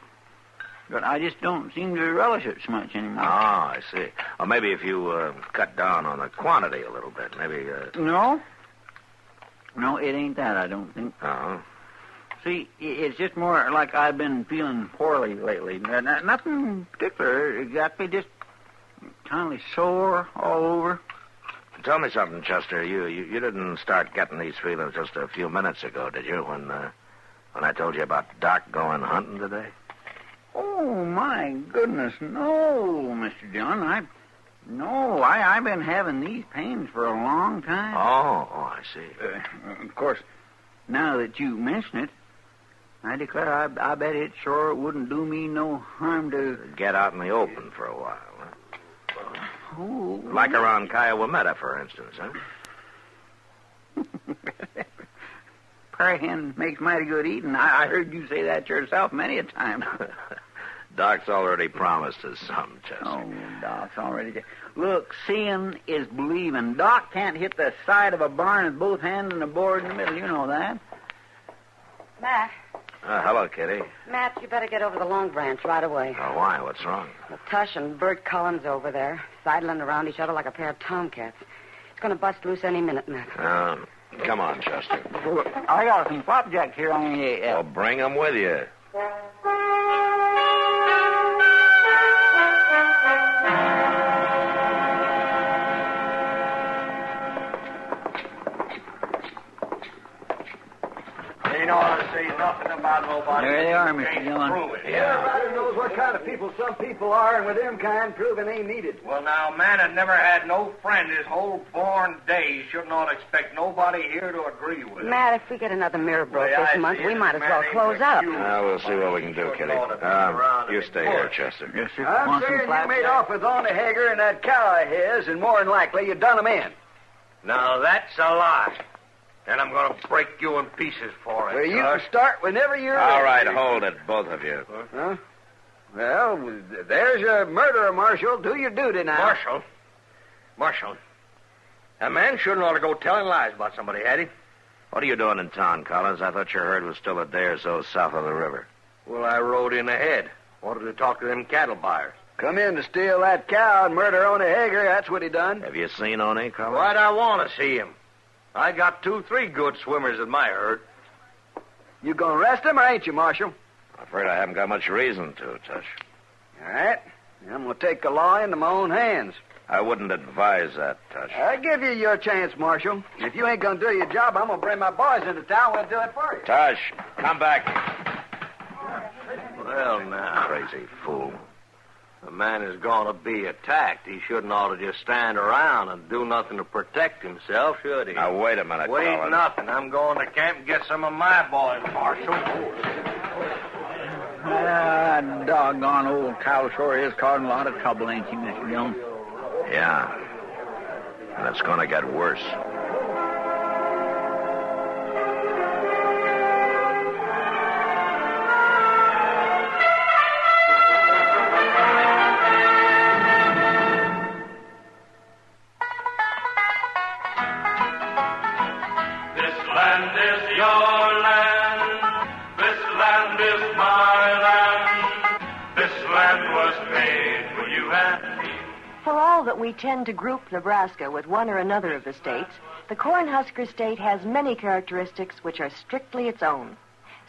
but I just don't seem to relish it so much anymore. Oh, I see. Well, maybe if you cut down on the quantity a little bit, maybe... No, it ain't that, I don't think. Oh. See, it's just more like I've been feeling poorly lately. Nothing particular exactly, just kind of sore all over. Tell me something, Chester. You didn't start getting these feelings just a few minutes ago, did you, when I told you about Doc going hunting today? Oh, my goodness, no, Mr. John. I've been having these pains for a long time. Oh, I see. Of course, now that you mention it, I declare I bet it sure wouldn't do me no harm to... Get out in the open for a while, huh? Oh. Like around Kiowa, for instance, huh? Prairie hen makes mighty good eating. I heard you say that yourself many a time. Doc's already promised us some, Chester. Oh, Doc's already... Look, seeing is believing. Doc can't hit the side of a barn with both hands and a board in the middle. You know that. Matt. Hello, Kitty. Matt, you better get over the Long Branch right away. Oh, why? What's wrong? Well, Tush and Bert Collins over there, sidling around each other like a pair of tomcats. It's going to bust loose any minute, Matt. Come on, Chester. I got some flapjacks here on the... Well, bring them with you. Ain't ought to say nothing about nobody. There they are, Mr. Dillon. Everybody knows what kind of people some people are, and with them kind, proving ain't needed. Well, now, man had never had no friend his whole born days. Should not expect nobody here to agree with him. Matt, if we get another mirror broke this month, we might as well close up. We'll see what we can do, Kitty. You stay here, Chester. Yes, sir. I'm saying you made off with Oney Hager and that cow of his, and more than likely you done him in. Now, that's a lie. And I'm going to break you in pieces for it. Well, you can start whenever you're All ready. right, hold it, both of you. Huh? Well, there's a murderer, Marshal. Do your duty now. Marshal. A man shouldn't ought to go telling lies about somebody, had he? What are you doing in town, Collins? I thought your herd was still a day or so south of the river. Well, I rode in ahead. Wanted to talk to them cattle buyers. Come in to steal that cow and murder Oney Hager. That's what he done. Have you seen Oney, Collins? Why'd I want to see him? I got 2-3 good swimmers in my herd. You gonna arrest him or ain't you, Marshal? I'm afraid I haven't got much reason to, Tush. All right. I'm gonna take the law into my own hands. I wouldn't advise that, Tush. I give you your chance, Marshal. If you ain't gonna do your job, I'm gonna bring my boys into town. We'll do it for you. Tush, come back. Well, now. Crazy fool. A man is going to be attacked. He shouldn't ought to just stand around and do nothing to protect himself, should he? Now, wait a minute, Wait Collins. nothing. I'm going to camp and get some of my boys, Marshal. Doggone old cow sure is causing a lot of trouble, ain't he, Mr. Dillon? Yeah. And it's going to get worse. That we tend to group Nebraska with one or another of the states, the Cornhusker state has many characteristics which are strictly its own.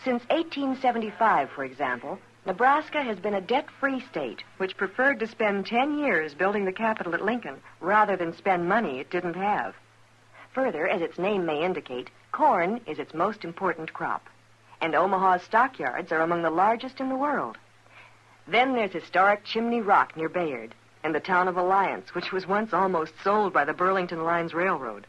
Since 1875, for example, Nebraska has been a debt-free state which preferred to spend 10 years building the Capitol at Lincoln rather than spend money it didn't have. Further, as its name may indicate, corn is its most important crop. and Omaha's stockyards are among the largest in the world. Then there's historic Chimney Rock near Bayard, and the town of Alliance, which was once almost sold by the Burlington Lines Railroad.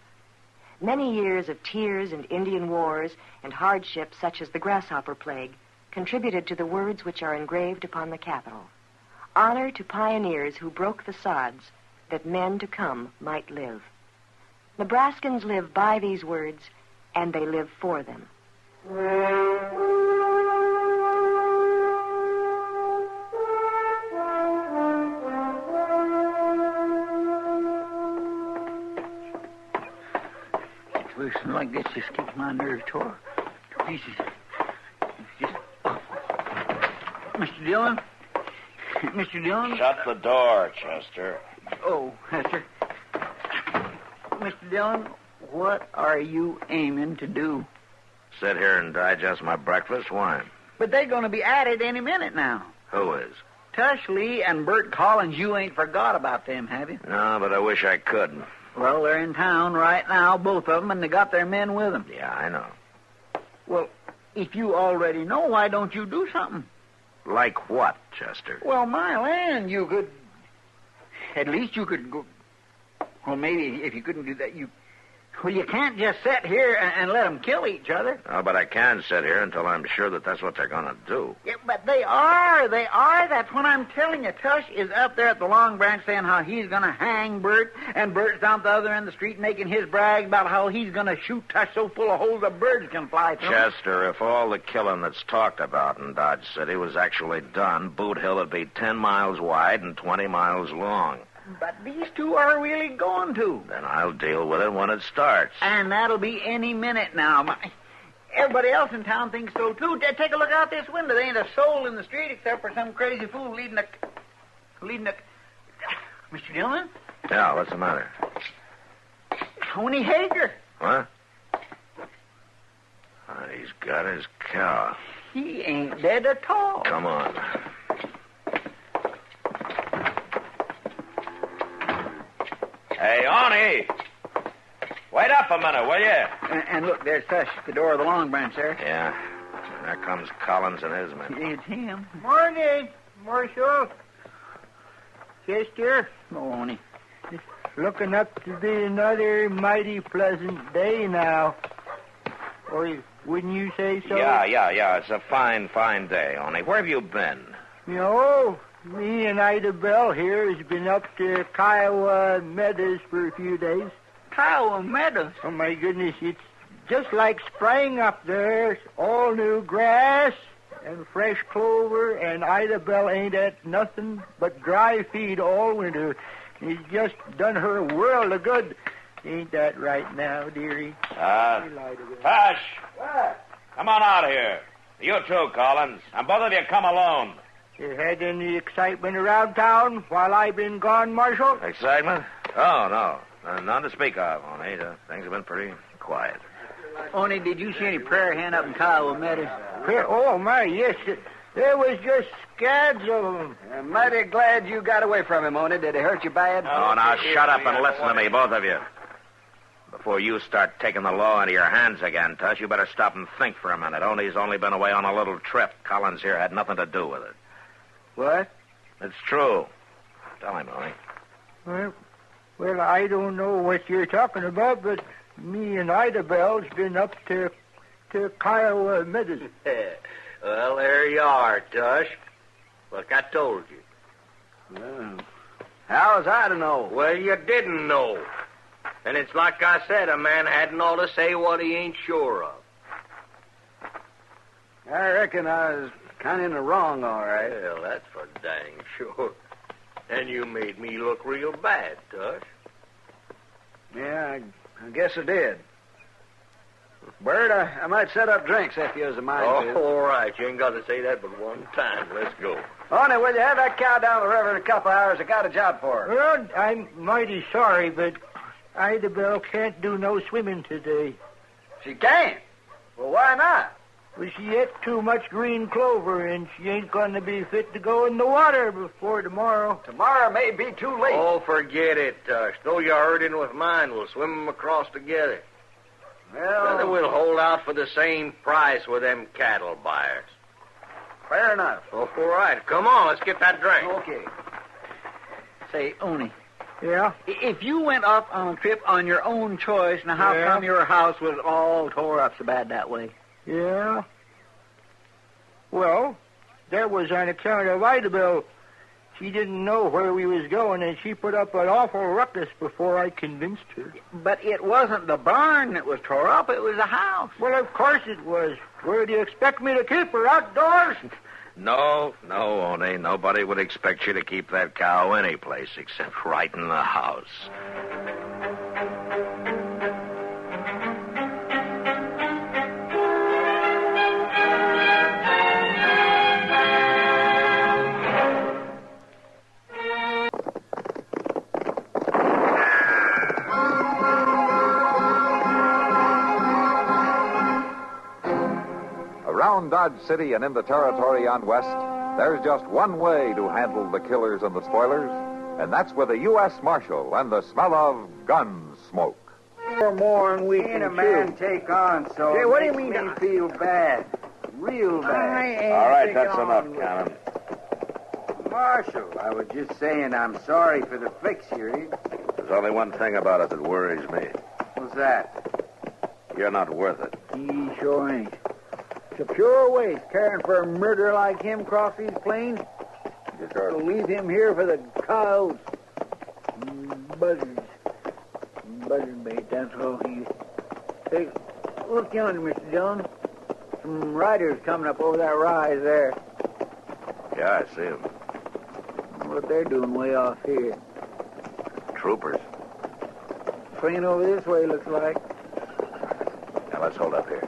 Many years of tears and Indian wars and hardships such as the grasshopper plague contributed to the words which are engraved upon the Capitol. Honor to pioneers who broke the sods that men to come might live. Nebraskans live by these words, and they live for them. Listen like this just keeps my nerves tore to pieces. It's just awful. Mr. Dillon? Mr. Dillon? Shut the door, Chester. Oh, Hester. Mr. Dillon, what are you aiming to do? Sit here and digest my breakfast. Why? But they're going to be at it any minute now. Who is? Tush Lee and Bert Collins, you ain't forgot about them, have you? No, but I wish I could. Well, they're in town right now, both of them, and they got their men with them. Yeah, I know. Well, if you already know, why don't you do something? Like what, Chester? Well, my land, you could... At least you could go... Well, maybe if you couldn't do that, you... Well, you can't just sit here and let them kill each other. Oh, but I can sit here until I'm sure that that's what they're going to do. Yeah, but they are. That's what I'm telling you. Tush is up there at the Long Branch saying how he's going to hang Bert, and Bert's down at the other end of the street making his brag about how he's going to shoot Tush so full of holes that birds can fly through. Chester, if all the killing that's talked about in Dodge City was actually done, Boot Hill would be 10 miles wide and 20 miles long. But these two are really going to. Then I'll deal with it when it starts. And that'll be any minute now. Everybody else in town thinks so, too. Take a look out this window. There ain't a soul in the street except for some crazy fool leading a... Mr. Dillon? Yeah, what's the matter? Tony Hager. What? He's got his cow. He ain't dead at all. Come on. Hey, Arnie! Wait up a minute, will you? And look, there's Tush at the door of the Long Branch there. Yeah. And there comes Collins and his men. It's him. Morning, Marshal. Chester. Morning. It's looking up to be another mighty pleasant day now. Or wouldn't you say so? Yeah. It's a fine day, Arnie. Where have you been? You know, me and Ida Bell here has been up to Kiowa Meadows for a few days. Kiowa Meadows? Oh, my goodness, it's just like spring up there. It's all new grass and fresh clover, and Ida Bell ain't at nothing but dry feed all winter. It's just done her a world of good. Ain't that right now, dearie? Tush! What? Come on out here. You too, Collins. And both of you come alone. You had any excitement around town while I've been gone, Marshal? Excitement? Oh, no. None to speak of, Oney. Things have been pretty quiet. Oney, did you see any prayer hen up in Kiowa Meadows? Prayer? Oh, my, yes. There was just scads of them. I'm mighty glad you got away from him, Oney. Did he hurt you bad? Oh, now shut up and listen to me, both of you. Before you start taking the law into your hands again, Tush, you better stop and think for a minute. Oney's only been away on a little trip. Collins here had nothing to do with it. What? It's true. Tell him, Oney. Well, I don't know what you're talking about, but me and Ida Bell's been up to Kiowa Meadows. Well, there you are, Tush. Like I told you. Well, how was I to know? Well, you didn't know. And it's like I said, a man hadn't ought to say what he ain't sure of. I reckon I was kind of in the wrong, all right. Well, that's for dang sure. And you made me look real bad, Tush. Yeah, I guess I did. Bert, I might set up drinks if you was a mind to. All right. You ain't got to say that but one time. Let's go. Oney, will you have that cow down the river in a couple hours? I got a job for her. Well, I'm mighty sorry, but Ida Bell can't do no swimming today. She can't? Well, why not? Well, she ate too much green clover, and she ain't going to be fit to go in the water before tomorrow. Tomorrow may be too late. Oh, forget it, Tush. Throw your herd in with mine. We'll swim them across together. Well, then we'll hold out for the same price with them cattle buyers. Fair enough. Oh, all right. Come on, let's get that drink. Okay. Say, Oni, Yeah? if you went off on a trip on your own choice, now how come your house was all tore up so bad that way? Yeah? Well, there was on account of Idabel. She didn't know where we was going, and she put up an awful ruckus before I convinced her. But it wasn't the barn that was tore up, it was the house. Well, of course it was. Where do you expect me to keep her, outdoors? No, Oni. Nobody would expect you to keep that cow any place except right in the house. Around Dodge City and in the territory on west, there's just one way to handle the killers and the spoilers, and that's with a U.S. Marshal and the smell of Gunsmoke. More than we Ain't can a man chew. take on, so Hey, it what do you makes mean me feel bad. Real bad. All right, that's enough, Cannon. Marshal, I was just saying I'm sorry for the fix you're in. There's only one thing about it that worries me. What's that? You're not worth it. He sure ain't. It's a pure waste caring for a murderer like him across these plains. Just ought to leave him here for the coyotes. Buzzards. Buzzard bait, that's all he... Hey, look yonder, Mr. Dillon. Some riders coming up over that rise there. Yeah, I see him. What they're doing way off here. Troopers. Train over this way, looks like. Now, let's hold up here.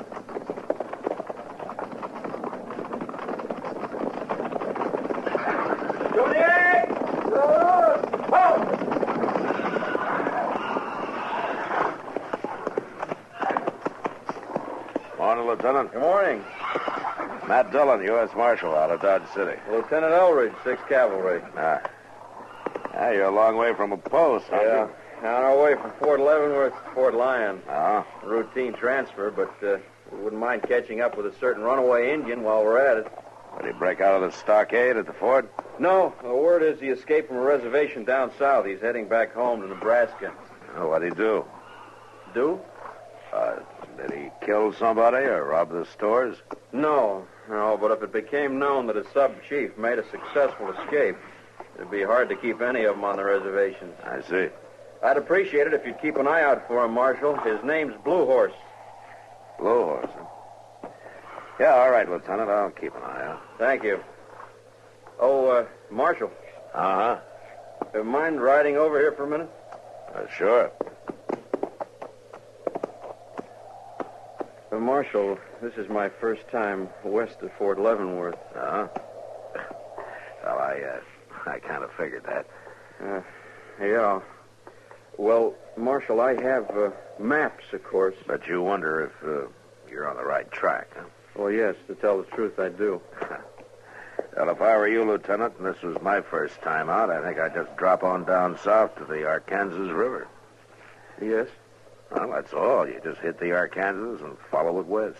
Morning, Lieutenant. Good morning. Matt Dillon, U.S. Marshal, out of Dodge City. Lieutenant Elridge, 6th Cavalry. You're a long way from a post, aren't Yeah. you? On our way from Fort Leavenworth to Fort Lyon. Uh-huh. Routine transfer, but we wouldn't mind catching up with a certain runaway Indian while we're at it. Did he break out of the stockade at the fort? No, the word is he escaped from a reservation down south. He's heading back home to Nebraska. Oh, what'd he do? Do? Did he kill somebody or rob the stores? No, but if it became known that a sub-chief made a successful escape, it'd be hard to keep any of them on the reservations. I see. I'd appreciate it if you'd keep an eye out for him, Marshal. His name's Blue Horse. Blue Horse, huh? Yeah, all right, Lieutenant. I'll keep an eye out. Thank you. Oh, Marshal. Uh-huh. Mind riding over here for a minute? Sure. Marshal, this is my first time west of Fort Leavenworth. Uh-huh. Well, I kind of figured that. Yeah. Well, Marshal, I have maps, of course. But you wonder if you're on the right track, huh? Well, yes, to tell the truth, I do. Well, if I were you, Lieutenant, and this was my first time out, I think I'd just drop on down south to the Arkansas River. Yes? Well, that's all. You just hit the Arkansas and follow it west.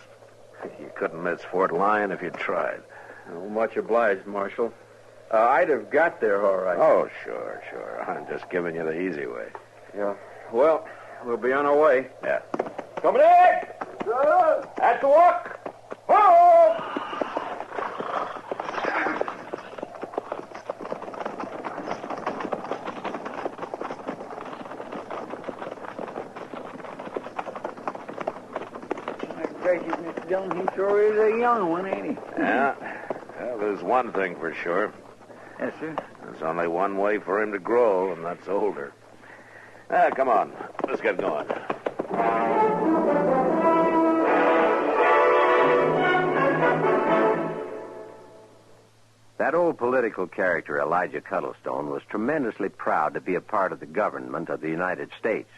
You couldn't miss Fort Lyon if you tried. Oh, much obliged, Marshal. I'd have got there all right. Oh, sure. I'm just giving you the easy way. Yeah. Well, we'll be on our way. Yeah. Coming in! At the walk! Whoa! Gracious, Mr. Dillon, he sure is a young one, ain't he? Yeah. Well, there's one thing for sure. Yes, sir. There's only one way for him to grow, and that's older. Come on. Let's get going. That old political character, Elijah Cuddlestone, was tremendously proud to be a part of the government of the United States.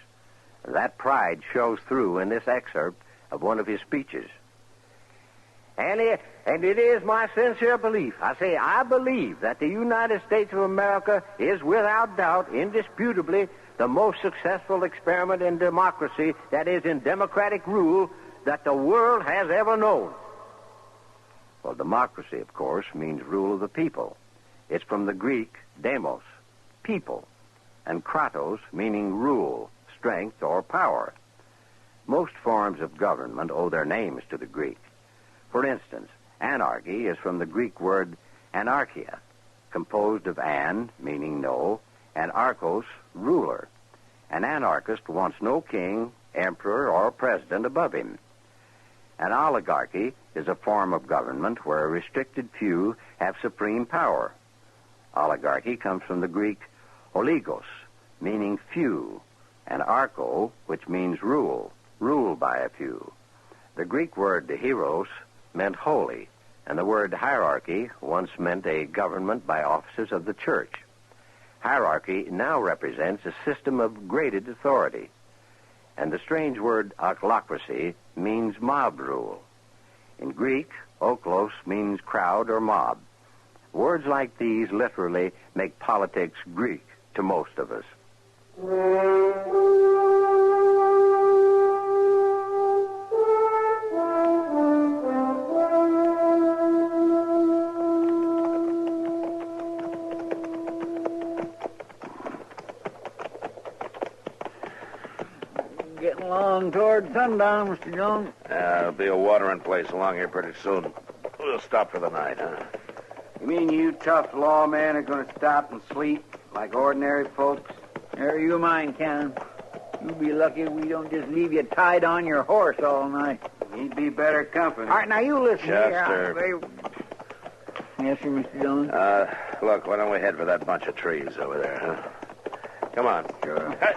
That pride shows through in this excerpt of one of his speeches. And it is my sincere belief. I believe that the United States of America is without doubt, indisputably, the most successful experiment in democracy, that is, in democratic rule, that the world has ever known. Well, democracy, of course, means rule of the people. It's from the Greek, demos, people, and kratos, meaning rule, strength, or power. Most forms of government owe their names to the Greek. For instance, anarchy is from the Greek word anarchia, composed of an, meaning no, and archos, ruler. An anarchist wants no king, emperor, or president above him. An oligarchy is a form of government where a restricted few have supreme power. Oligarchy comes from the Greek oligos, meaning few, and archo, which means rule, ruled by a few. The Greek word hieros meant holy, and the word hierarchy once meant a government by officers of the church. Hierarchy now represents a system of graded authority, and the strange word ochlocracy means mob rule. In Greek, oklos means crowd or mob. Words like these literally make politics Greek to most of us. Getting along toward sundown, Mr. Jones. There'll be a watering place along here pretty soon. We'll stop for the night, huh? You mean you tough lawmen are going to stop and sleep like ordinary folks? Never you mind, Cannon. You'll be lucky if we don't just leave you tied on your horse all night. He'd be better company. All right, now you listen Chester. here. Yes, sir, Mr. Jones. Look, why don't we head for that bunch of trees over there, huh? Come on. Sure. Hey.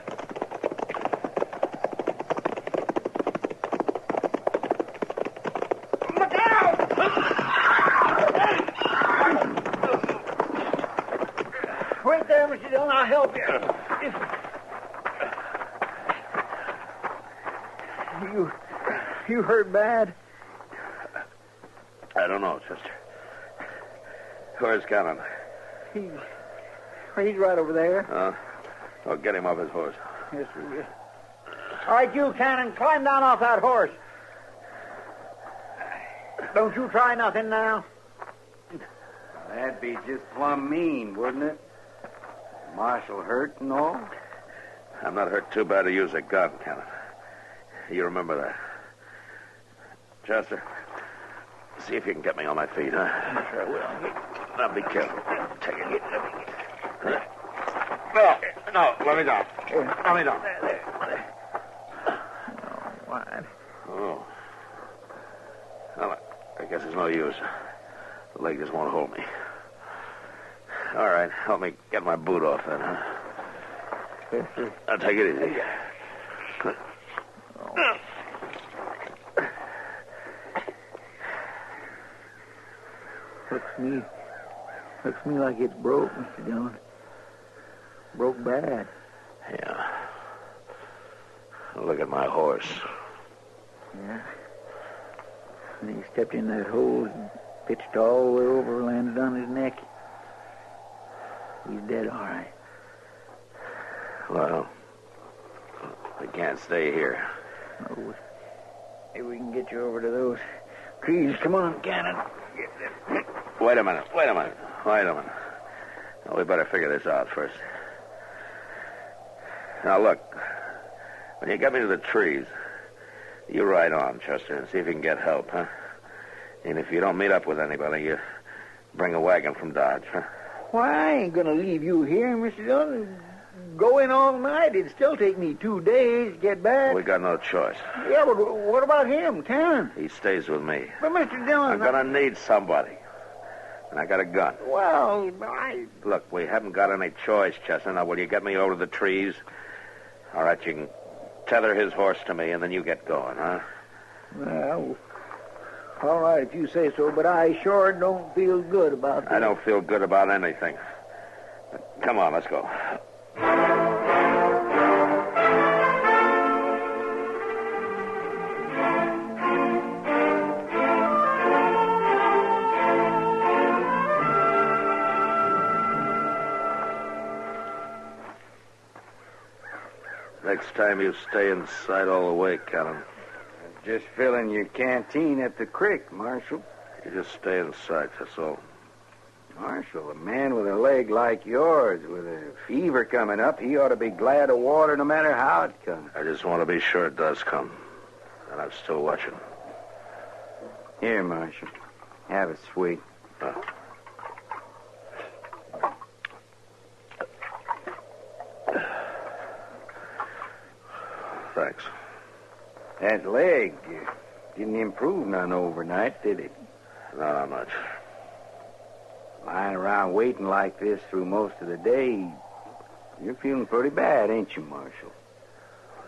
Wait there, Mr. Dillon. I'll help you. You hurt bad? I don't know, Chester. Where's Cannon? He's right over there. I'll get him off his horse. Yes, sir. All right, you, Cannon, climb down off that horse. Don't you try nothing now. That'd be just plumb mean, wouldn't it? Marshal hurt and all? I'm not hurt too bad to use a gun, Cannon. You remember that. Chester, see if you can get me on my feet, huh? Sure will. Now, be careful. Take it. No, let me down. Let me down. What? Oh. Well, I guess it's no use. The leg just won't hold me. All right, help me get my boot off then, huh? Yes, sir. Now, take it easy. Looks me like it broke, Mr. Dillon. Broke bad. Yeah. Look at my horse. Yeah. And he stepped in that hole and pitched all the way over, landed on his neck. He's dead, all right. Well, we can't stay here. No. Maybe we can get you over to those trees. Come on, Cannon. Wait a minute. Now, we better figure this out first. Now, look. When you get me to the trees, you ride on, Chester, and see if you can get help, huh? And if you don't meet up with anybody, you bring a wagon from Dodge, huh? Why, I ain't going to leave you here, Mr. Dillon. Go in all night. It'd still take me 2 days to get back. We got no choice. Yeah, but what about him, Cannon? He stays with me. But, Mr. Dillon... I'm going to need somebody. And I got a gun. Well, Look, we haven't got any choice, Chester. Now, will you get me over to the trees? All right, you can tether his horse to me, and then you get going, huh? Well, all right, if you say so, but I sure don't feel good about that. I don't feel good about anything. Come on, let's go. Next time you stay inside all the way, Cannon. Just filling your canteen at the creek, Marshal. You just stay inside, that's all. Marshal, a man with a leg like yours, with a fever coming up, he ought to be glad of water no matter how it comes. I just want to be sure it does come. And I'm still watching. Here, Marshal. Have it, sweet. Thanks. That leg didn't improve none overnight, did it? Not much. Lying around waiting like this through most of the day, you're feeling pretty bad, ain't you, Marshal?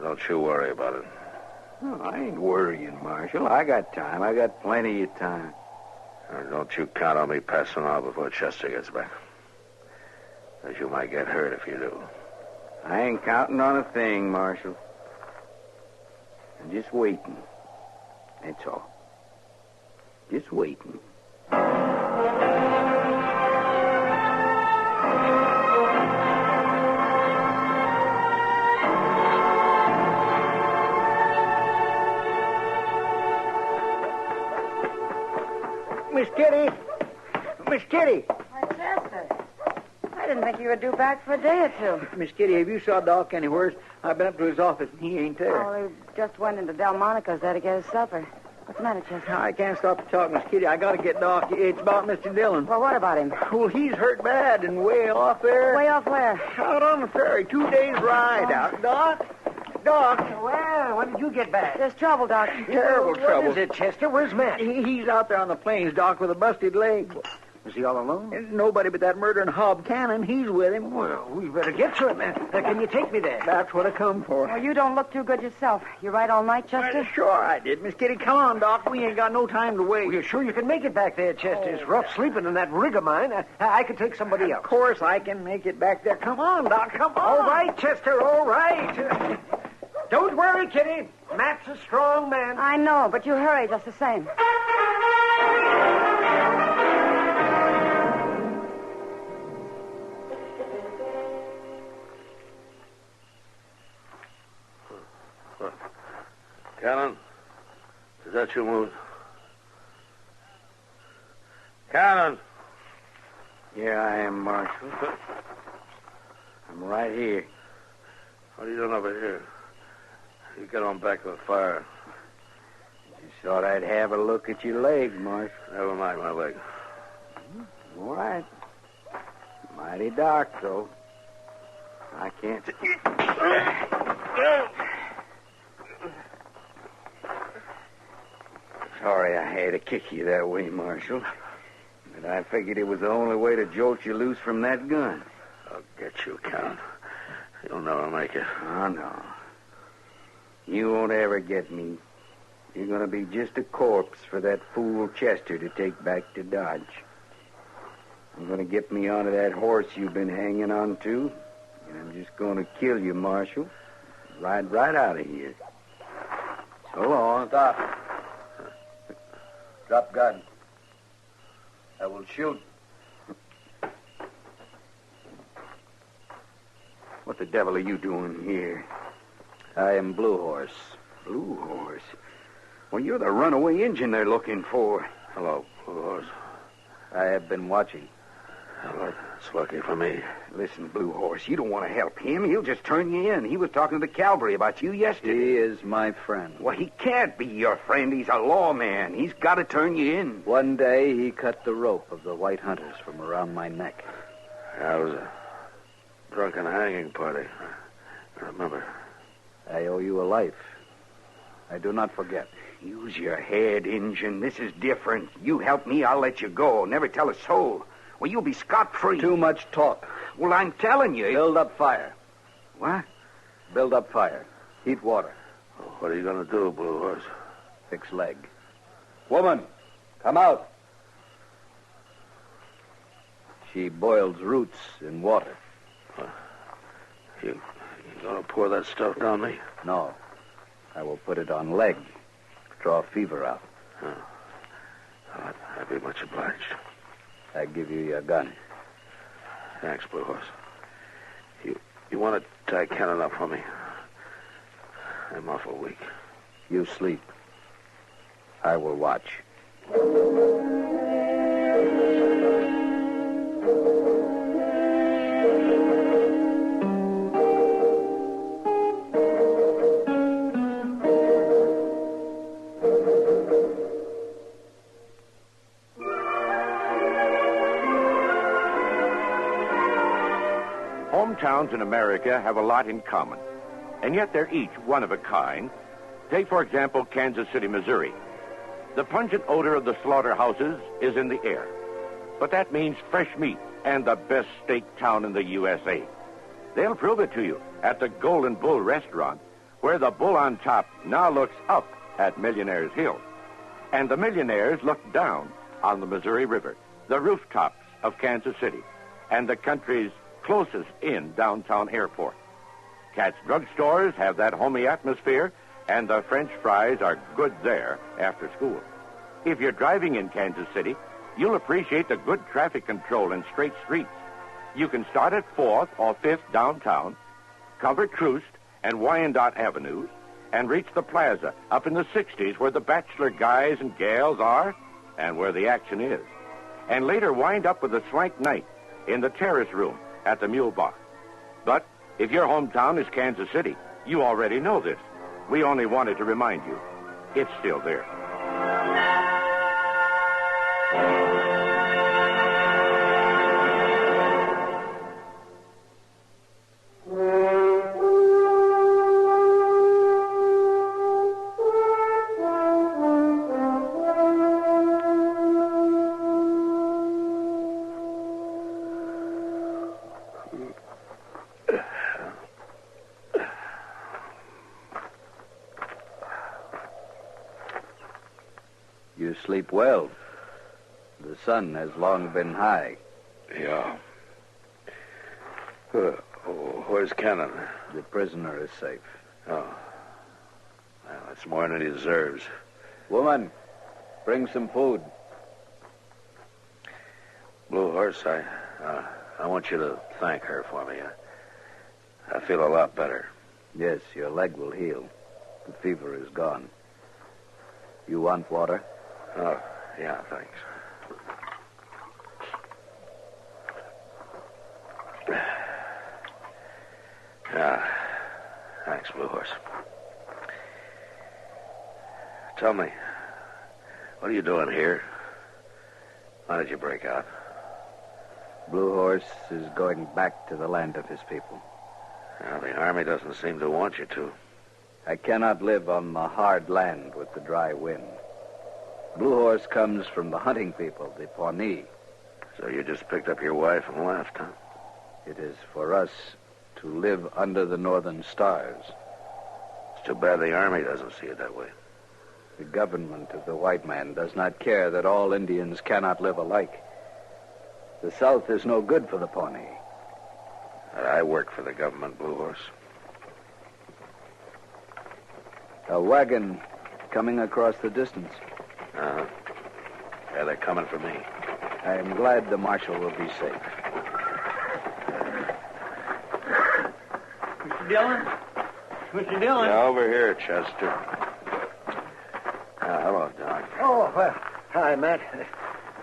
Don't you worry about it. No, I ain't worrying, Marshal. I got time. I got plenty of time. Don't you count on me passing on before Chester gets back. As you might get hurt if you do. I ain't counting on a thing, Marshal. I'm just waiting. That's all. Just waiting. Miss Kitty! Miss Kitty! Why, Chester. I didn't think you would do back for a day or two. Miss Kitty, have you saw Doc anywhere? I've been up to his office, and he ain't there. Oh, he just went into Delmonico's there to get his supper. What's the matter, Chester? I can't stop to talk, Miss Kitty. I got to get Doc. It's about Mr. Dillon. Well, what about him? Well, he's hurt bad and way off there. Way off where? Out on the ferry. 2 days ride out. Doc? Well, when did you get back? There's trouble, Doc. Terrible trouble. What is it, Chester? Where's Matt? He's out there on the plains, Doc, with a busted leg. Is he all alone? There's nobody but that murdering Hob Cannon. He's with him. Well, we better get to him, man. Can you take me there? That's what I come for. Well, you don't look too good yourself. You right all night, Chester? Well, sure I did. Miss Kitty, come on, Doc. We ain't got no time to wait. Well, you're sure you can make it back there, Chester? It's rough sleeping in that rig of mine. I could take somebody else. Of course I can make it back there. Come on, Doc. Come on. All right, Chester, all right. Don't worry, Kitty. Matt's a strong man. I know, but you hurry just the same. Cannon, is that you moving? Cannon! Here I am, Marshal. I'm right here. What are you doing over here? You get on back to the fire. Just thought I'd have a look at your leg, Marshal. Never mind my leg. All right. Mighty dark, though. I can't... Sorry I had to kick you that way, Marshal. But I figured it was the only way to jolt you loose from that gun. I'll get you, Count. You'll never make it. Oh, no. You won't ever get me. You're going to be just a corpse for that fool Chester to take back to Dodge. I'm going to get me onto that horse you've been hanging on to, and I'm just going to kill you, Marshal. Ride right out of here. So long. Stop. Drop gun. I will shoot. What the devil are you doing here? I am Blue Horse. Blue Horse? Well, you're the runaway Injun they're looking for. Hello, Blue Horse. I have been watching. Well, it's lucky for me. Listen, Blue Horse, you don't want to help him. He'll just turn you in. He was talking to the cavalry about you yesterday. He is my friend. Well, he can't be your friend. He's a lawman. He's got to turn you in. One day, he cut the rope of the white hunters from around my neck. Yeah, it was a drunken hanging party. I remember. I owe you a life. I do not forget. Use your head, Injun. This is different. You help me, I'll let you go. Never tell a soul. Well, you'll be scot-free. Too much talk. Well, I'm telling you. Build up fire. What? Build up fire. Heat water. What are you going to do, Blue Horse? Fix leg. Woman, come out. She boils roots in water. You going to pour that stuff down me? No. I will put it on leg. Draw fever out. Oh. I'd be much obliged. I give you your gun. Thanks, Blue Horse. You want to tie Cannon up for me? I'm awful weak. You sleep. I will watch. Hometowns in America have a lot in common, and yet they're each one of a kind. Take, for example, Kansas City, Missouri. The pungent odor of the slaughterhouses is in the air, but that means fresh meat and the best steak town in the USA. They'll prove it to you at the Golden Bull restaurant, where the bull on top now looks up at Millionaire's Hill, and the millionaires look down on the Missouri River, the rooftops of Kansas City, and the country's closest in downtown airport. Cat's drugstores have that homey atmosphere, and the French fries are good there after school. If you're driving in Kansas City, you'll appreciate the good traffic control and straight streets. You can start at 4th or 5th downtown, cover Troost and Wyandotte Avenues, and reach the plaza up in the 60s where the bachelor guys and gals are and where the action is. And later wind up with a swank night in the terrace room at the Mule Bar. But if your hometown is Kansas City, you already know this. We only wanted to remind you, it's still there. You sleep well. The sun has long been high. Yeah. Where's Cannon? The prisoner is safe. Oh. Well, that's more than he deserves. Woman, bring some food. Blue Horse, I want you to thank her for me. I feel a lot better. Yes, your leg will heal. The fever is gone. You want water? Oh, yeah, thanks. Yeah, thanks, Blue Horse. Tell me, what are you doing here? Why did you break out? Blue Horse is going back to the land of his people. Well, the Army doesn't seem to want you to. I cannot live on the hard land with the dry wind. Blue Horse comes from the hunting people, the Pawnee. So you just picked up your wife and left, huh? It is for us to live under the northern stars. It's too bad the Army doesn't see it that way. The government of the white man does not care that all Indians cannot live alike. The South is no good for the Pawnee. I work for the government, Blue Horse. A wagon coming across the distance. Uh-huh. Yeah, they're coming for me. I am glad the marshal will be safe. Mr. Dillon? Mr. Dillon? Yeah, over here, Chester. Hello, Doc. Oh, well, hi, Matt.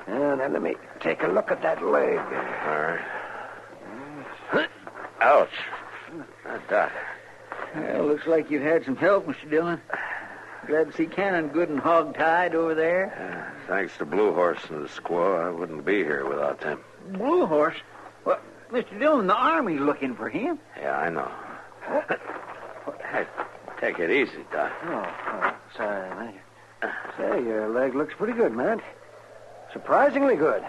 Now, let me take a look at that leg. All right. Ouch. Doc. Well, looks like you've had some help, Mr. Dillon. Glad to see Cannon good and hog-tied over there. Thanks to Blue Horse and the squaw, I wouldn't be here without them. Blue Horse? Well, Mr. Dillon, the Army's looking for him. Yeah, I know. Hey, take it easy, Doc. Oh, sorry, man. Say, your leg looks pretty good, Matt. Surprisingly good.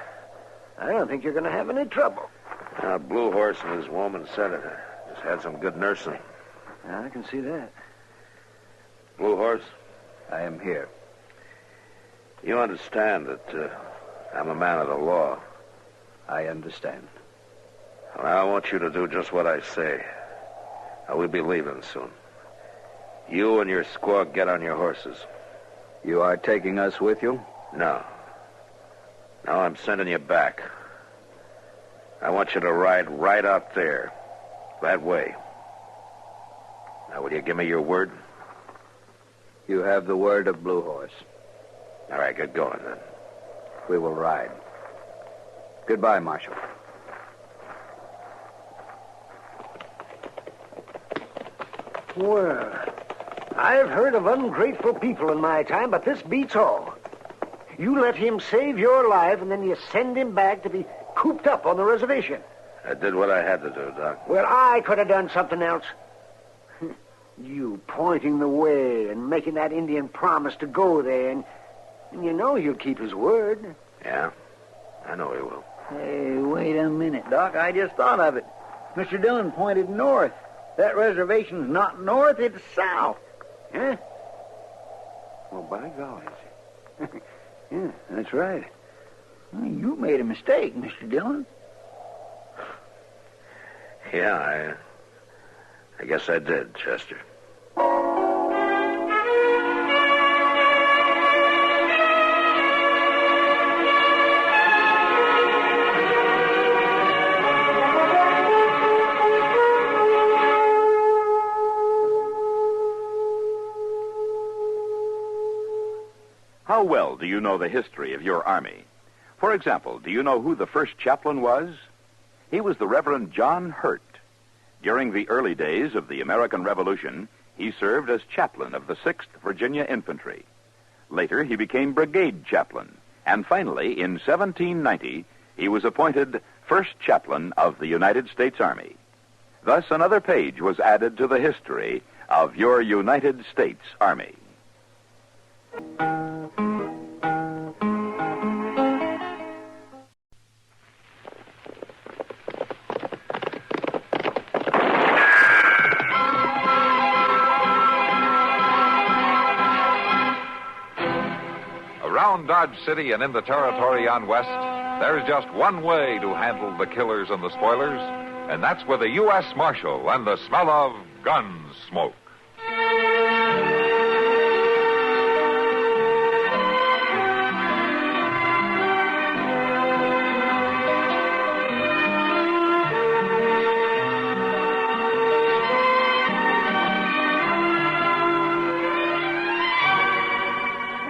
I don't think you're going to have any trouble. Blue Horse and his woman said it. Just had some good nursing. Yeah, I can see that. Blue Horse? I am here. You understand that I'm a man of the law. I understand. Well, I want you to do just what I say. We'll be leaving soon. You and your squaw get on your horses. You are taking us with you? No. No, I'm sending you back. I want you to ride right out there. That way. Now, will you give me your word? You have the word of Blue Horse. All right, get going then. We will ride. Goodbye, Marshal. Well, I've heard of ungrateful people in my time, but this beats all. You let him save your life, and then you send him back to be cooped up on the reservation. I did what I had to do, Doc. Well, I could have done something else. You pointing the way and making that Indian promise to go there, and you know he'll keep his word. Yeah, I know he will. Hey, wait a minute, Doc. I just thought of it. Mr. Dillon pointed north. That reservation's not north, it's south. Huh? Well, by golly. Yeah, that's right. You made a mistake, Mr. Dillon. Yeah, I guess I did, Chester. How well do you know the history of your army? For example, do you know who the first chaplain was? He was the Reverend John Hurt. During the early days of the American Revolution, he served as chaplain of the 6th Virginia Infantry. Later, he became brigade chaplain. And finally, in 1790, he was appointed first chaplain of the United States Army. Thus, another page was added to the history of your United States Army. Around Dodge City and in the territory on West, there's just one way to handle the killers and the spoilers, and that's with a U.S. Marshal and the smell of Gunsmoke.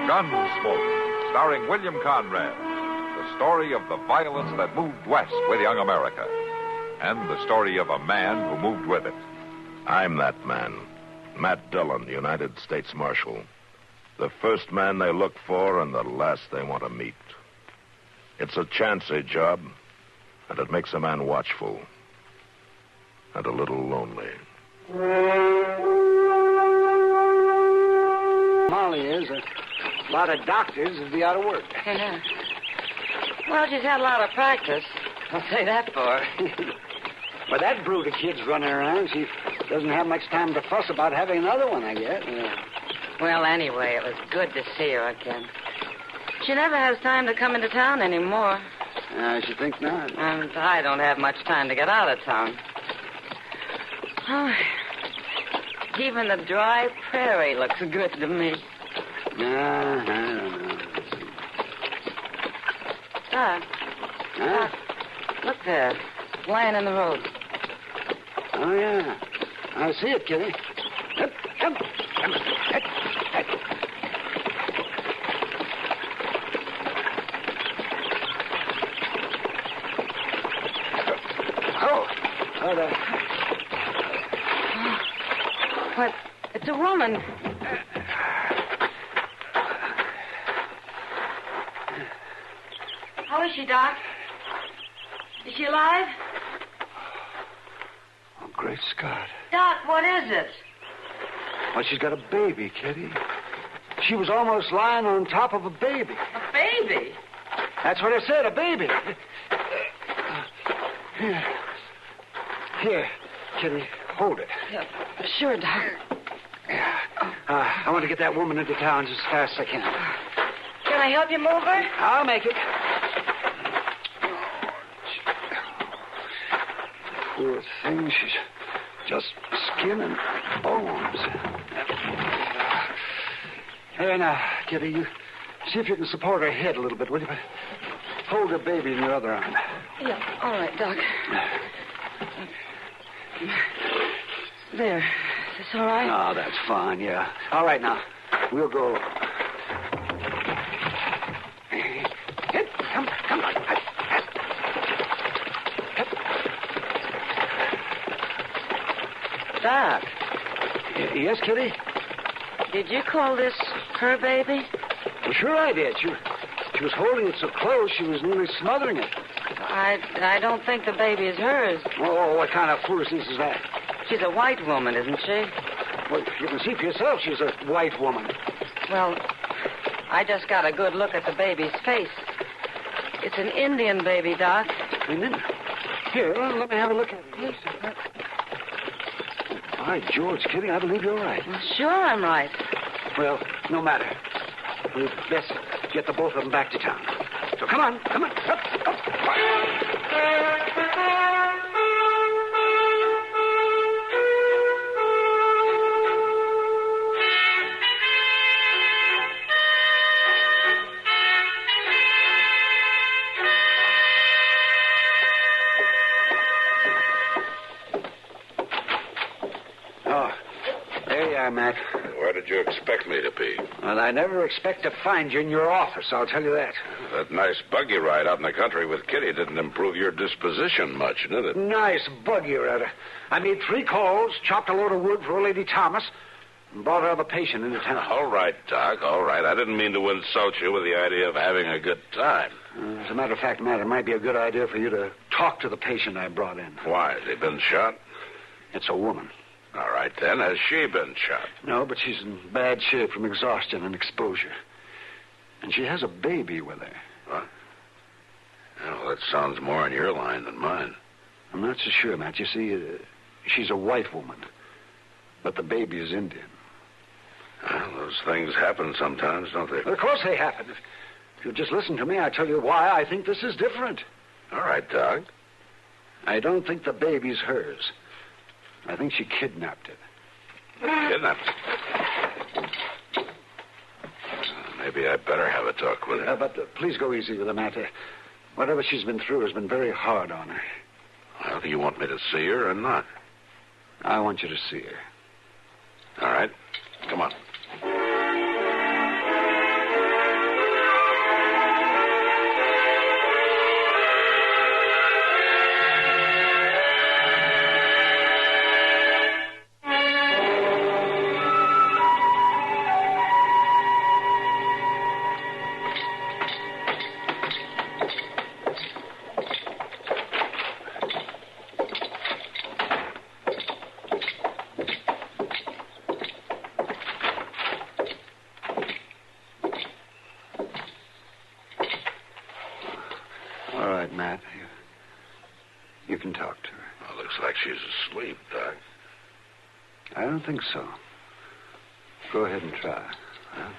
Gunsmoke, starring William Conrad, the story of the violence that moved west with young America, and the story of a man who moved with it. I'm that man, Matt Dillon, the United States Marshal. The first man they look for and the last they want to meet. It's a chancy job, and it makes a man watchful and a little lonely. Molly is. A lot of doctors would be out of work. Yeah. Well, she's had a lot of practice. I'll say that for her. But that brood of kids running around, she doesn't have much time to fuss about having another one, I guess. Yeah. Well, anyway, it was good to see her again. She never has time to come into town anymore. I should think not. And I don't have much time to get out of town. Oh, even the dry prairie looks good to me. I don't know. Doc. Huh? Look there. Lying in the road. Oh, yeah. I see it, Kitty. Come. Oh, there. What? It's a woman. How is she, Doc? Is she alive? Oh, great Scott. Doc, what is it? Well, she's got a baby, Kitty. She was almost lying on top of a baby. A baby? That's what I said, a baby. Here, Kitty, hold it. Yeah, sure, Doc. I want to get that woman into town as fast as I can. Can I help you move her? I'll make it. Poor thing, she's just skin and bones. Here now, Kitty, you see if you can support her head a little bit, will you? Hold the baby in your other arm. Yeah, all right, Doc. There. Is this all right? Oh, that's fine, yeah. All right, now. We'll go. Come on. Doc. Yes, Kitty? Did you call this her baby? Well, sure I did. She was holding it so close she was nearly smothering it. I don't think the baby is hers. Oh, what kind of foolishness is that? She's a white woman, isn't she? Well, you can see for yourself she's a white woman. Well, I just got a good look at the baby's face. It's an Indian baby, Doc. Indian? Here, let me have a look at it. By George, Kitty, I believe you're right. Well, sure I'm right. Well, no matter. We'd best get the both of them back to town. So come on. Up. Oh, there you are, Matt. Where did you expect me to be? Well, I never expect to find you in your office, I'll tell you that. That nice buggy ride out in the country with Kitty didn't improve your disposition much, did it? Nice buggy ride. I made 3 calls, chopped a load of wood for old Lady Thomas, and brought her other patient into town. All right, Doc, all right. I didn't mean to insult you with the idea of having a good time. As a matter of fact, Matt, it might be a good idea for you to talk to the patient I brought in. Why? Has he been shot? It's a woman. All right, then. Has she been shot? No, but she's in bad shape from exhaustion and exposure. And she has a baby with her. What? Well, that sounds more in your line than mine. I'm not so sure, Matt. You see, she's a white woman, but the baby is Indian. Well, those things happen sometimes, don't they? Well, of course they happen. If you'll just listen to me, I'll tell you why I think this is different. All right, Doc. I don't think the baby's hers. I think she kidnapped it. Kidnapped it? Maybe I better have a talk with her. But please go easy with her, Matt. Whatever she's been through has been very hard on her. Well, do you want me to see her or not? I want you to see her. All right. Come on. All right, Matt. You can talk to her. Well, looks like she's asleep, Doc. I don't think so. Go ahead and try. Huh?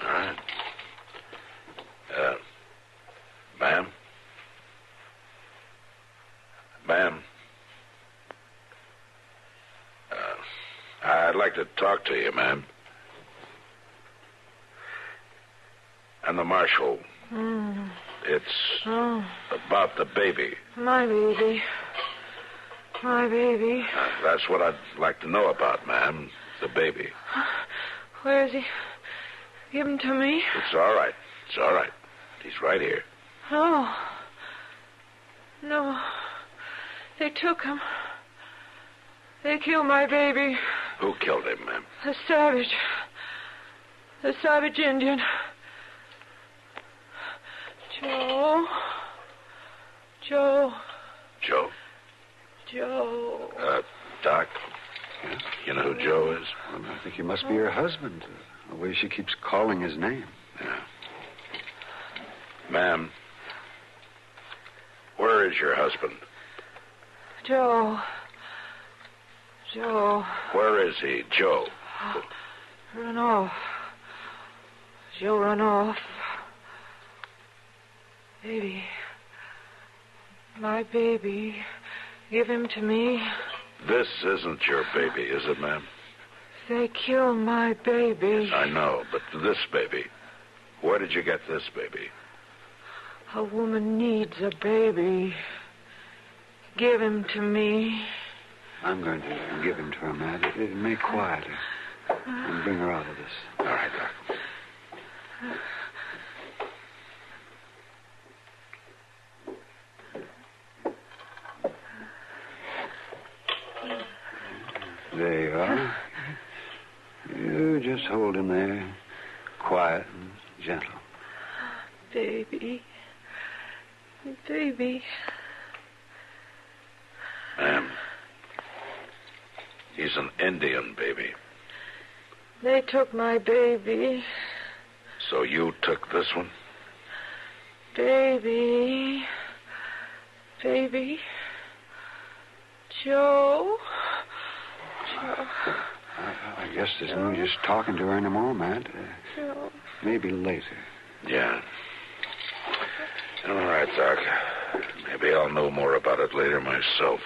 All right. Ma'am? Ma'am? I'd like to talk to you, ma'am. I'm the marshal. It's about the baby. My baby. My baby. That's what I'd like to know about, ma'am. The baby. Where is he? Give him to me. It's all right. It's all right. He's right here. No. No. They took him. They killed my baby. Who killed him, ma'am? The savage. The savage Indian. Joe. Joe? Joe. Doc, you know who Joe is? Well, I think he must be her husband. The way she keeps calling his name. Yeah. Ma'am, where is your husband? Joe. Where is he, Joe? Run off. Joe run off. Baby. My baby. Give him to me. This isn't your baby, is it, ma'am? They killed my baby. I know, but this baby. Where did you get this baby? A woman needs a baby. Give him to me. I'm going to give him to her, Matt. It may quiet her. and bring her out of this. All right, Doc. There you are. You just hold him there, quiet and gentle. Baby. Baby. Ma'am, he's an Indian baby. They took my baby. So you took this one? Baby. Baby. Joe. Joe. I guess there's no use talking to her anymore, Matt. Joe. Maybe later. Yeah. All right, Doc. Maybe I'll know more about it later myself.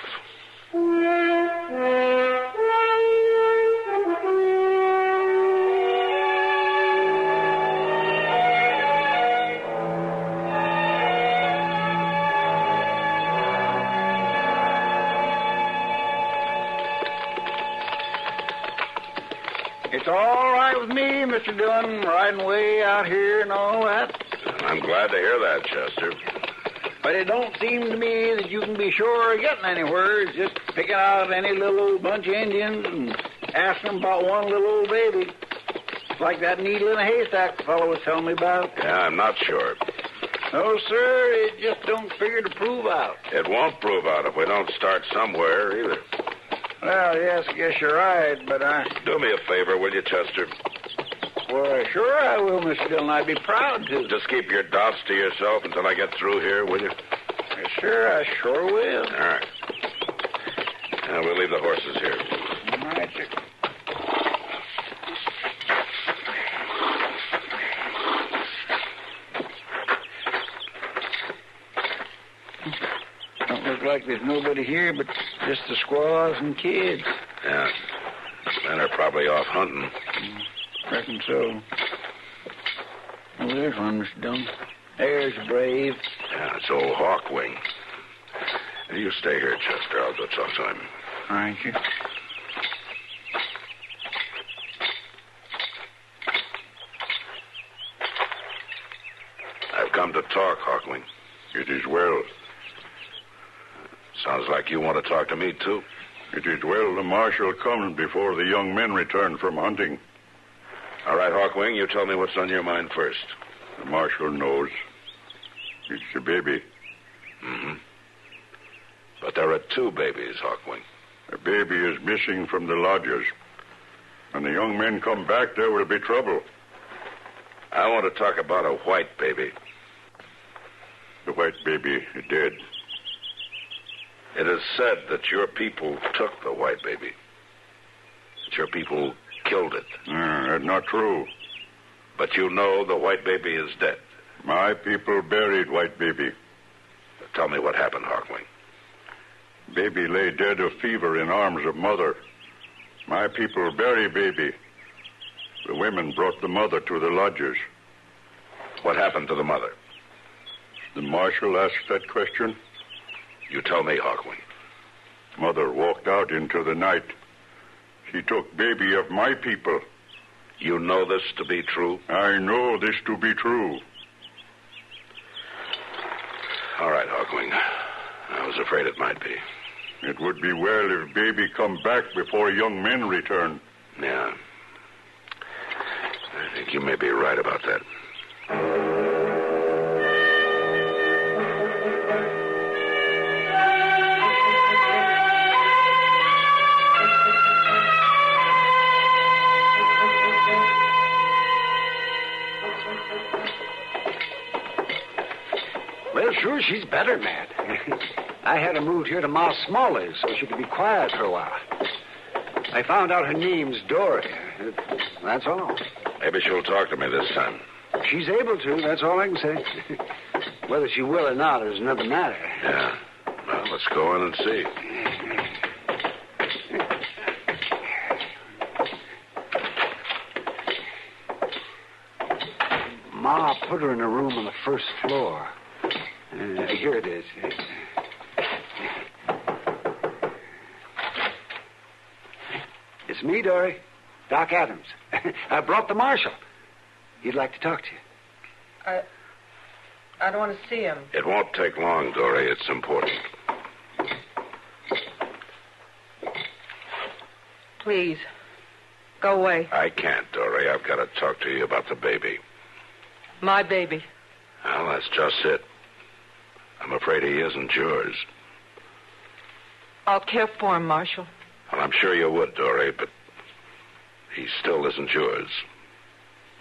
It's all right with me, Mr. Dillon, riding way out here and all that. I'm glad to hear that, Chester. But it don't seem to me that you can be sure of getting anywhere. Just picking out any little old bunch of Indians and asking them about one little old baby. It's like that needle in a haystack the fellow was telling me about. Yeah, I'm not sure. No, sir, it just don't figure to prove out. It won't prove out if we don't start somewhere either. Well, yes, I guess you're right, but Do me a favor, will you, Chester? Well, sure I will, Mr. Dillon. I'd be proud to. Just keep your doubts to yourself until I get through here, will you? Sure, I sure will. All right. Now, we'll leave the horses here. All right, sir. Don't look like there's nobody here but just the squaws and kids. Yeah. Men are probably off hunting. Reckon so. Oh, there's one, Mr. Dillon. There's Brave. Yeah, it's old Hawkwing. You stay here, Chester. I'll go talk to him. All right, sir. I've come to talk, Hawkwing. It is well. Sounds like you want to talk to me, too. It is well the marshal comes before the young men return from hunting. All right, Hawkwing, you tell me what's on your mind first. The marshal knows. It's a baby. Mm-hmm. But there are two babies, Hawkwing. A baby is missing from the lodges. When the young men come back, there will be trouble. I want to talk about a white baby. The white baby is dead. It is said that your people took the white baby. That your people killed it. That's not true. But you know the white baby is dead. My people buried white baby. Tell me what happened, Hawkwing. Baby lay dead of fever in arms of mother. My people bury baby. The women brought the mother to the lodges. What happened to the mother? The marshal asked that question. You tell me, Hawkwing. Mother walked out into the night. She took baby of my people. You know this to be true? I know this to be true. All right, Hawkwing. I was afraid it might be. It would be well if baby come back before young men return. Yeah. I think you may be right about that. Well, sure, she's better, Matt. I had her moved here to Ma Smalley's so she could be quiet for a while. I found out her name's Dory. That's all. Maybe she'll talk to me this time. She's able to, that's all I can say. Whether she will or not is another matter. Yeah. Well, let's go in and see. Ma put her in a room on the first floor. Here it is. It's me, Dory. Doc Adams. I brought the marshal. He'd like to talk to you. I don't want to see him. It won't take long, Dory. It's important. Please, go away. I can't, Dory. I've got to talk to you about the baby. My baby. Well, that's just it. I'm afraid he isn't yours. I'll care for him, Marshal. Well, I'm sure you would, Dory, but he still isn't yours,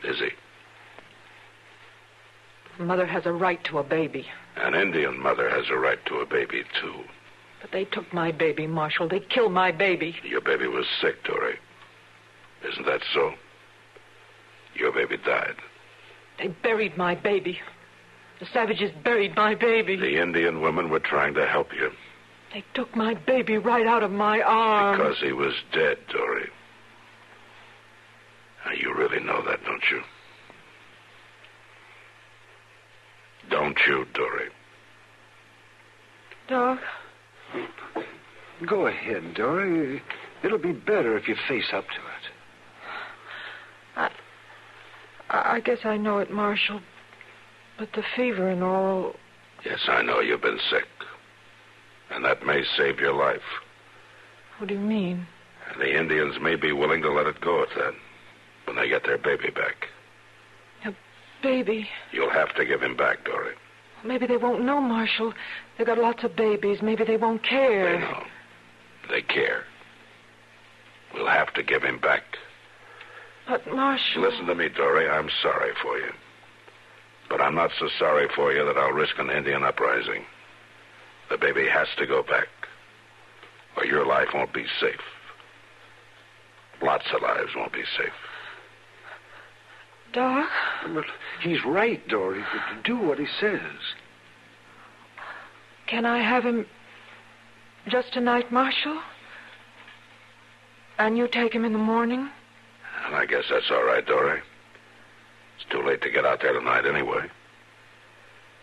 is he? Mother has a right to a baby. An Indian mother has a right to a baby, too. But they took my baby, Marshal. They killed my baby. Your baby was sick, Dory. Isn't that so? Your baby died. They buried my baby. The savages buried my baby. The Indian women were trying to help you. They took my baby right out of my arms. Because he was dead, Dory. Now, you really know that, don't you? Don't you, Dory? Doc? Go ahead, Dory. It'll be better if you face up to it. I guess I know it, Marshal. But the fever and all... Yes, I know you've been sick. And that may save your life. What do you mean? And the Indians may be willing to let it go at that when they get their baby back. A baby? You'll have to give him back, Dory. Maybe they won't know, Marshal. They've got lots of babies. Maybe they won't care. They know. They care. We'll have to give him back. But, Marshal... Listen to me, Dory. I'm sorry for you. But I'm not so sorry for you that I'll risk an Indian uprising. The baby has to go back, or your life won't be safe. Lots of lives won't be safe. Doc? But he's right, Dory. Do what he says. Can I have him just tonight, Marshal? And you take him in the morning? And I guess that's all right, Dory. It's too late to get out there tonight anyway.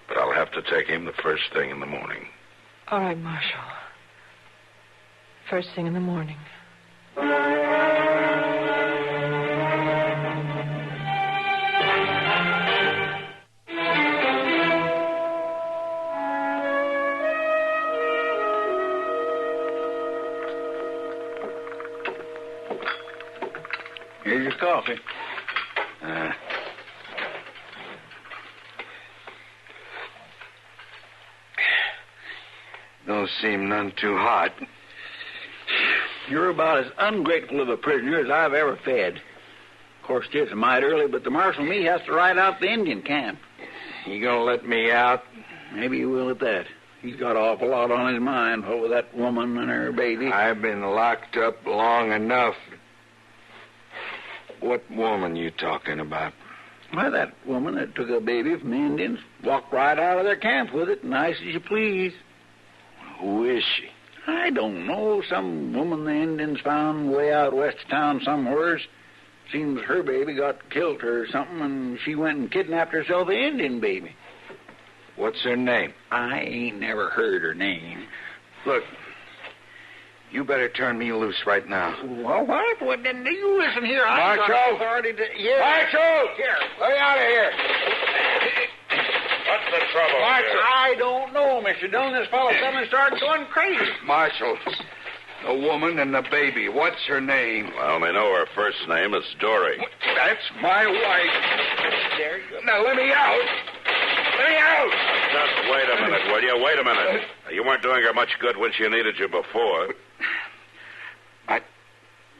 But I'll have to take him the first thing in the morning. All right, Marshal. First thing in the morning. Here's your coffee. Those seem none too hot. You're about as ungrateful of a prisoner as I've ever fed. Of course, it's mighty early, but the marshal and me has to ride out the Indian camp. You gonna let me out? Maybe he will at that. He's got an awful lot on his mind over that woman and her baby. I've been locked up long enough. What woman you talking about? Why, that woman that took a baby from the Indians, walked right out of their camp with it, nice as you please. Who is she? I don't know. Some woman the Indians found way out west of town somewheres. Seems her baby got killed or something, and she went and kidnapped herself the Indian baby. What's her name? I ain't never heard her name. Look, you better turn me loose right now. Well, what? Well, then you listen here. I've Marshal! got authority to... Here. Marshal! Here. Let me out of here. What's the trouble? Marshal, I don't know, Mr. Dillon. This fellow suddenly started going crazy. Marshal, the woman and the baby, what's her name? I only know her first name is Dory. That's my wife. There you go. Now let me out. Let me out. Just wait a minute, will you? Wait a minute. You weren't doing her much good when she needed you before.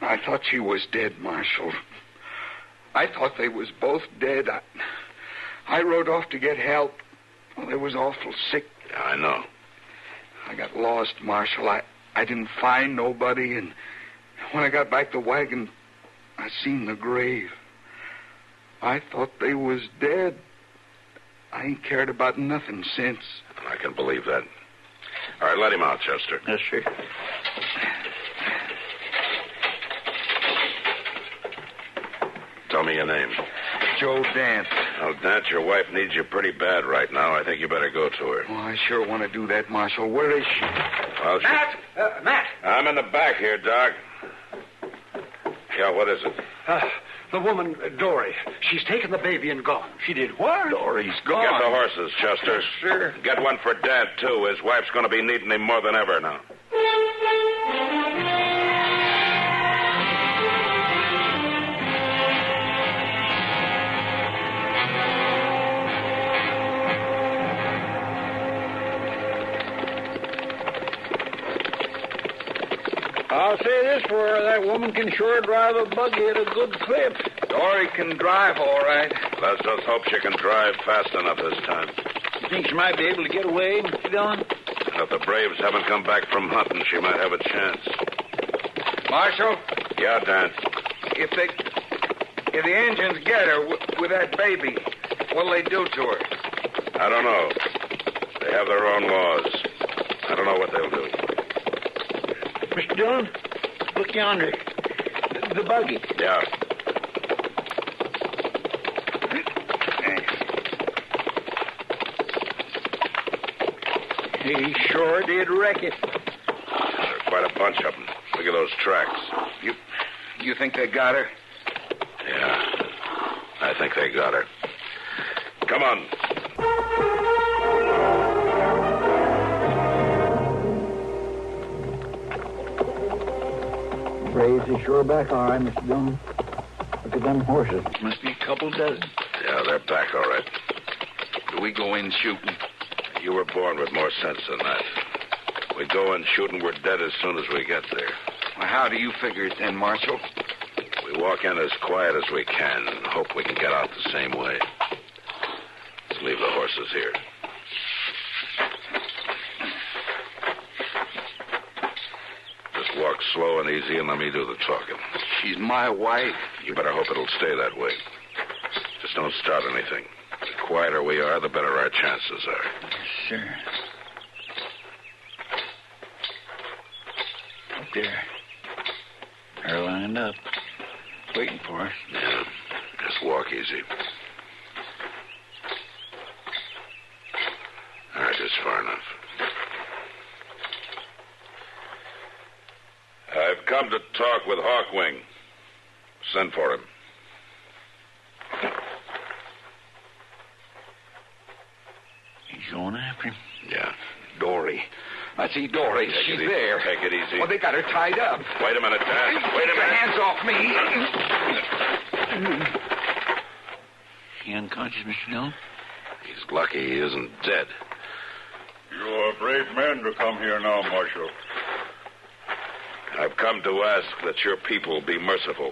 I thought she was dead, Marshal. I thought they was both dead. I rode off to get help. Well, they was awful sick. Yeah, I know. I got lost, Marshal. I didn't find nobody, and when I got back the wagon, I seen the grave. I thought they was dead. I ain't cared about nothing since. I can believe that. All right, let him out, Chester. Yes, sir. Tell me your name. Joe Dance. Well, Dance, your wife needs you pretty bad right now. I think you better go to her. Oh, I sure want to do that, Marshal. Where is she? Well, Matt! Matt! I'm in the back here, Doc. Yeah, what is it? The woman, Dory, she's taken the baby and gone. She did what? Dory's gone. Get the horses, Chester. Yes, sir. Get one for Dad, too. His wife's going to be needing him more than ever now. I'll say this for her, that woman can sure drive a buggy at a good clip. Dory can drive all right. Let's just hope she can drive fast enough this time. You think she might be able to get away, Mr. Dillon? If the Braves haven't come back from hunting, she might have a chance. Marshal, Yeah, Dan. if the Indians get her with that baby, what'll they do to her? I don't know. They have their own laws. I don't know what they'll do. Mr. Dillon, look yonder. The buggy. Yeah. He sure did wreck it. There's quite a bunch of them. Look at those tracks. You think they got her? Yeah. I think they got her. Come on. Braves is sure back all right, Mr. Dillon. Look at them horses. Must be a couple dozen. Yeah, they're back all right. Do we go in shooting? You were born with more sense than that. We go in shooting, we're dead as soon as we get there. Well, how do you figure it then, Marshal? We walk in as quiet as we can and hope we can get out the same way. Let's leave the horses here. Just walk slow and easy and let me do the talking. She's my wife. You better hope it'll stay that way. Just don't start anything. The quieter we are, the better our chances are. Sure. Up there. They're lined up, waiting for us. Yeah, just walk easy. All right, just far enough. I've come to talk with Hawkwing. Send for him. He's going after him. Yeah. Dory. I see Dory. Take She's it easy. there. Take it easy. Well, they got her tied up. Wait a minute, Dan. Wait a Get your minute. hands off me. He unconscious, Mr. Dillon? He's lucky he isn't dead. You're a brave man to come here now, Marshal. I've come to ask that your people be merciful.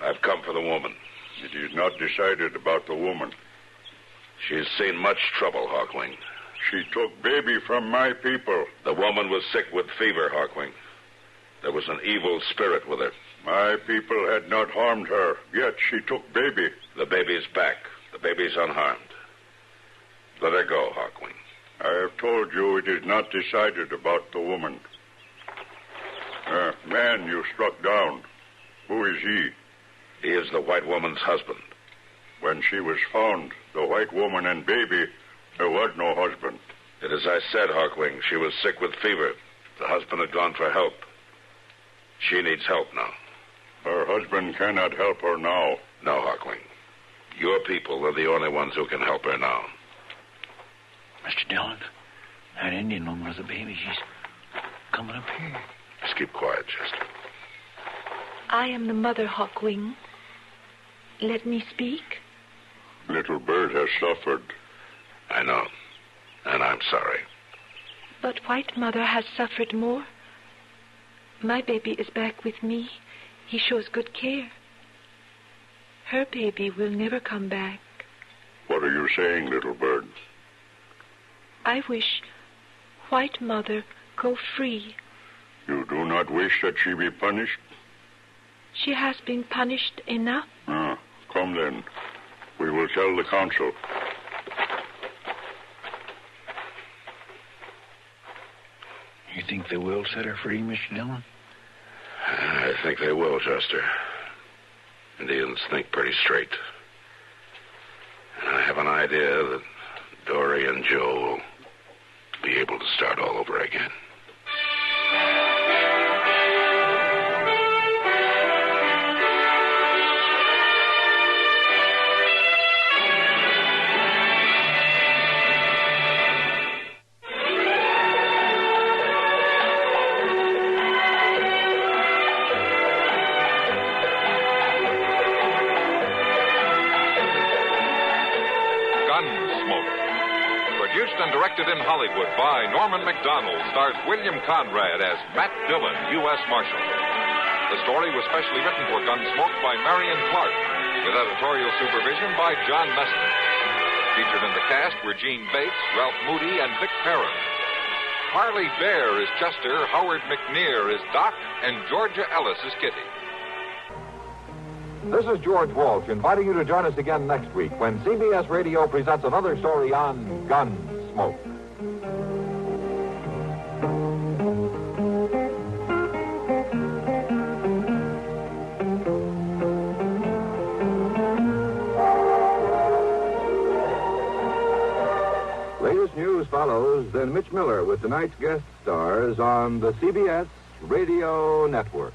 I've come for the woman. It is not decided about the woman. She's seen much trouble, Hawkwing. She took baby from my people. The woman was sick with fever, Hawkwing. There was an evil spirit with her. My people had not harmed her, yet she took baby. The baby's back. The baby's unharmed. Let her go, Hawkwing. I have told you it is not decided about the woman. Man you struck down. Who is he? He is the white woman's husband. When she was found, the white woman and baby, there was no husband. It is I said, Hawkwing. She was sick with fever. The husband had gone for help. She needs help now. Her husband cannot help her now. No, Hawkwing. Your people are the only ones who can help her now. Mr. Dillon, that Indian woman with the baby, she's coming up here. Just keep quiet, Chester. I am the mother, Hawkwing. Let me speak. Little Bird has suffered. I know. And I'm sorry. But White Mother has suffered more. My baby is back with me. He shows good care. Her baby will never come back. What are you saying, Little Bird? I wish White Mother go free. You do not wish that she be punished? She has been punished enough. Come then. We will tell the council. You think they will set her free, Mr. Dillon? I think they will, Chester. Indians think pretty straight. And I have an idea that Dory and Joe will be able to start all over again. by Norman McDonald, stars William Conrad as Matt Dillon, U.S. Marshal. The story was specially written for Gunsmoke by Marion Clark, with editorial supervision by John Meston. Featured in the cast were Gene Bates, Ralph Moody, and Vic Perrin. Harley Bear is Chester, Howard McNear is Doc, and Georgia Ellis is Kitty. This is George Walsh inviting you to join us again next week when CBS Radio presents another story on Gunsmoke. Latest news follows, then Mitch Miller with tonight's guest stars on the CBS Radio Network.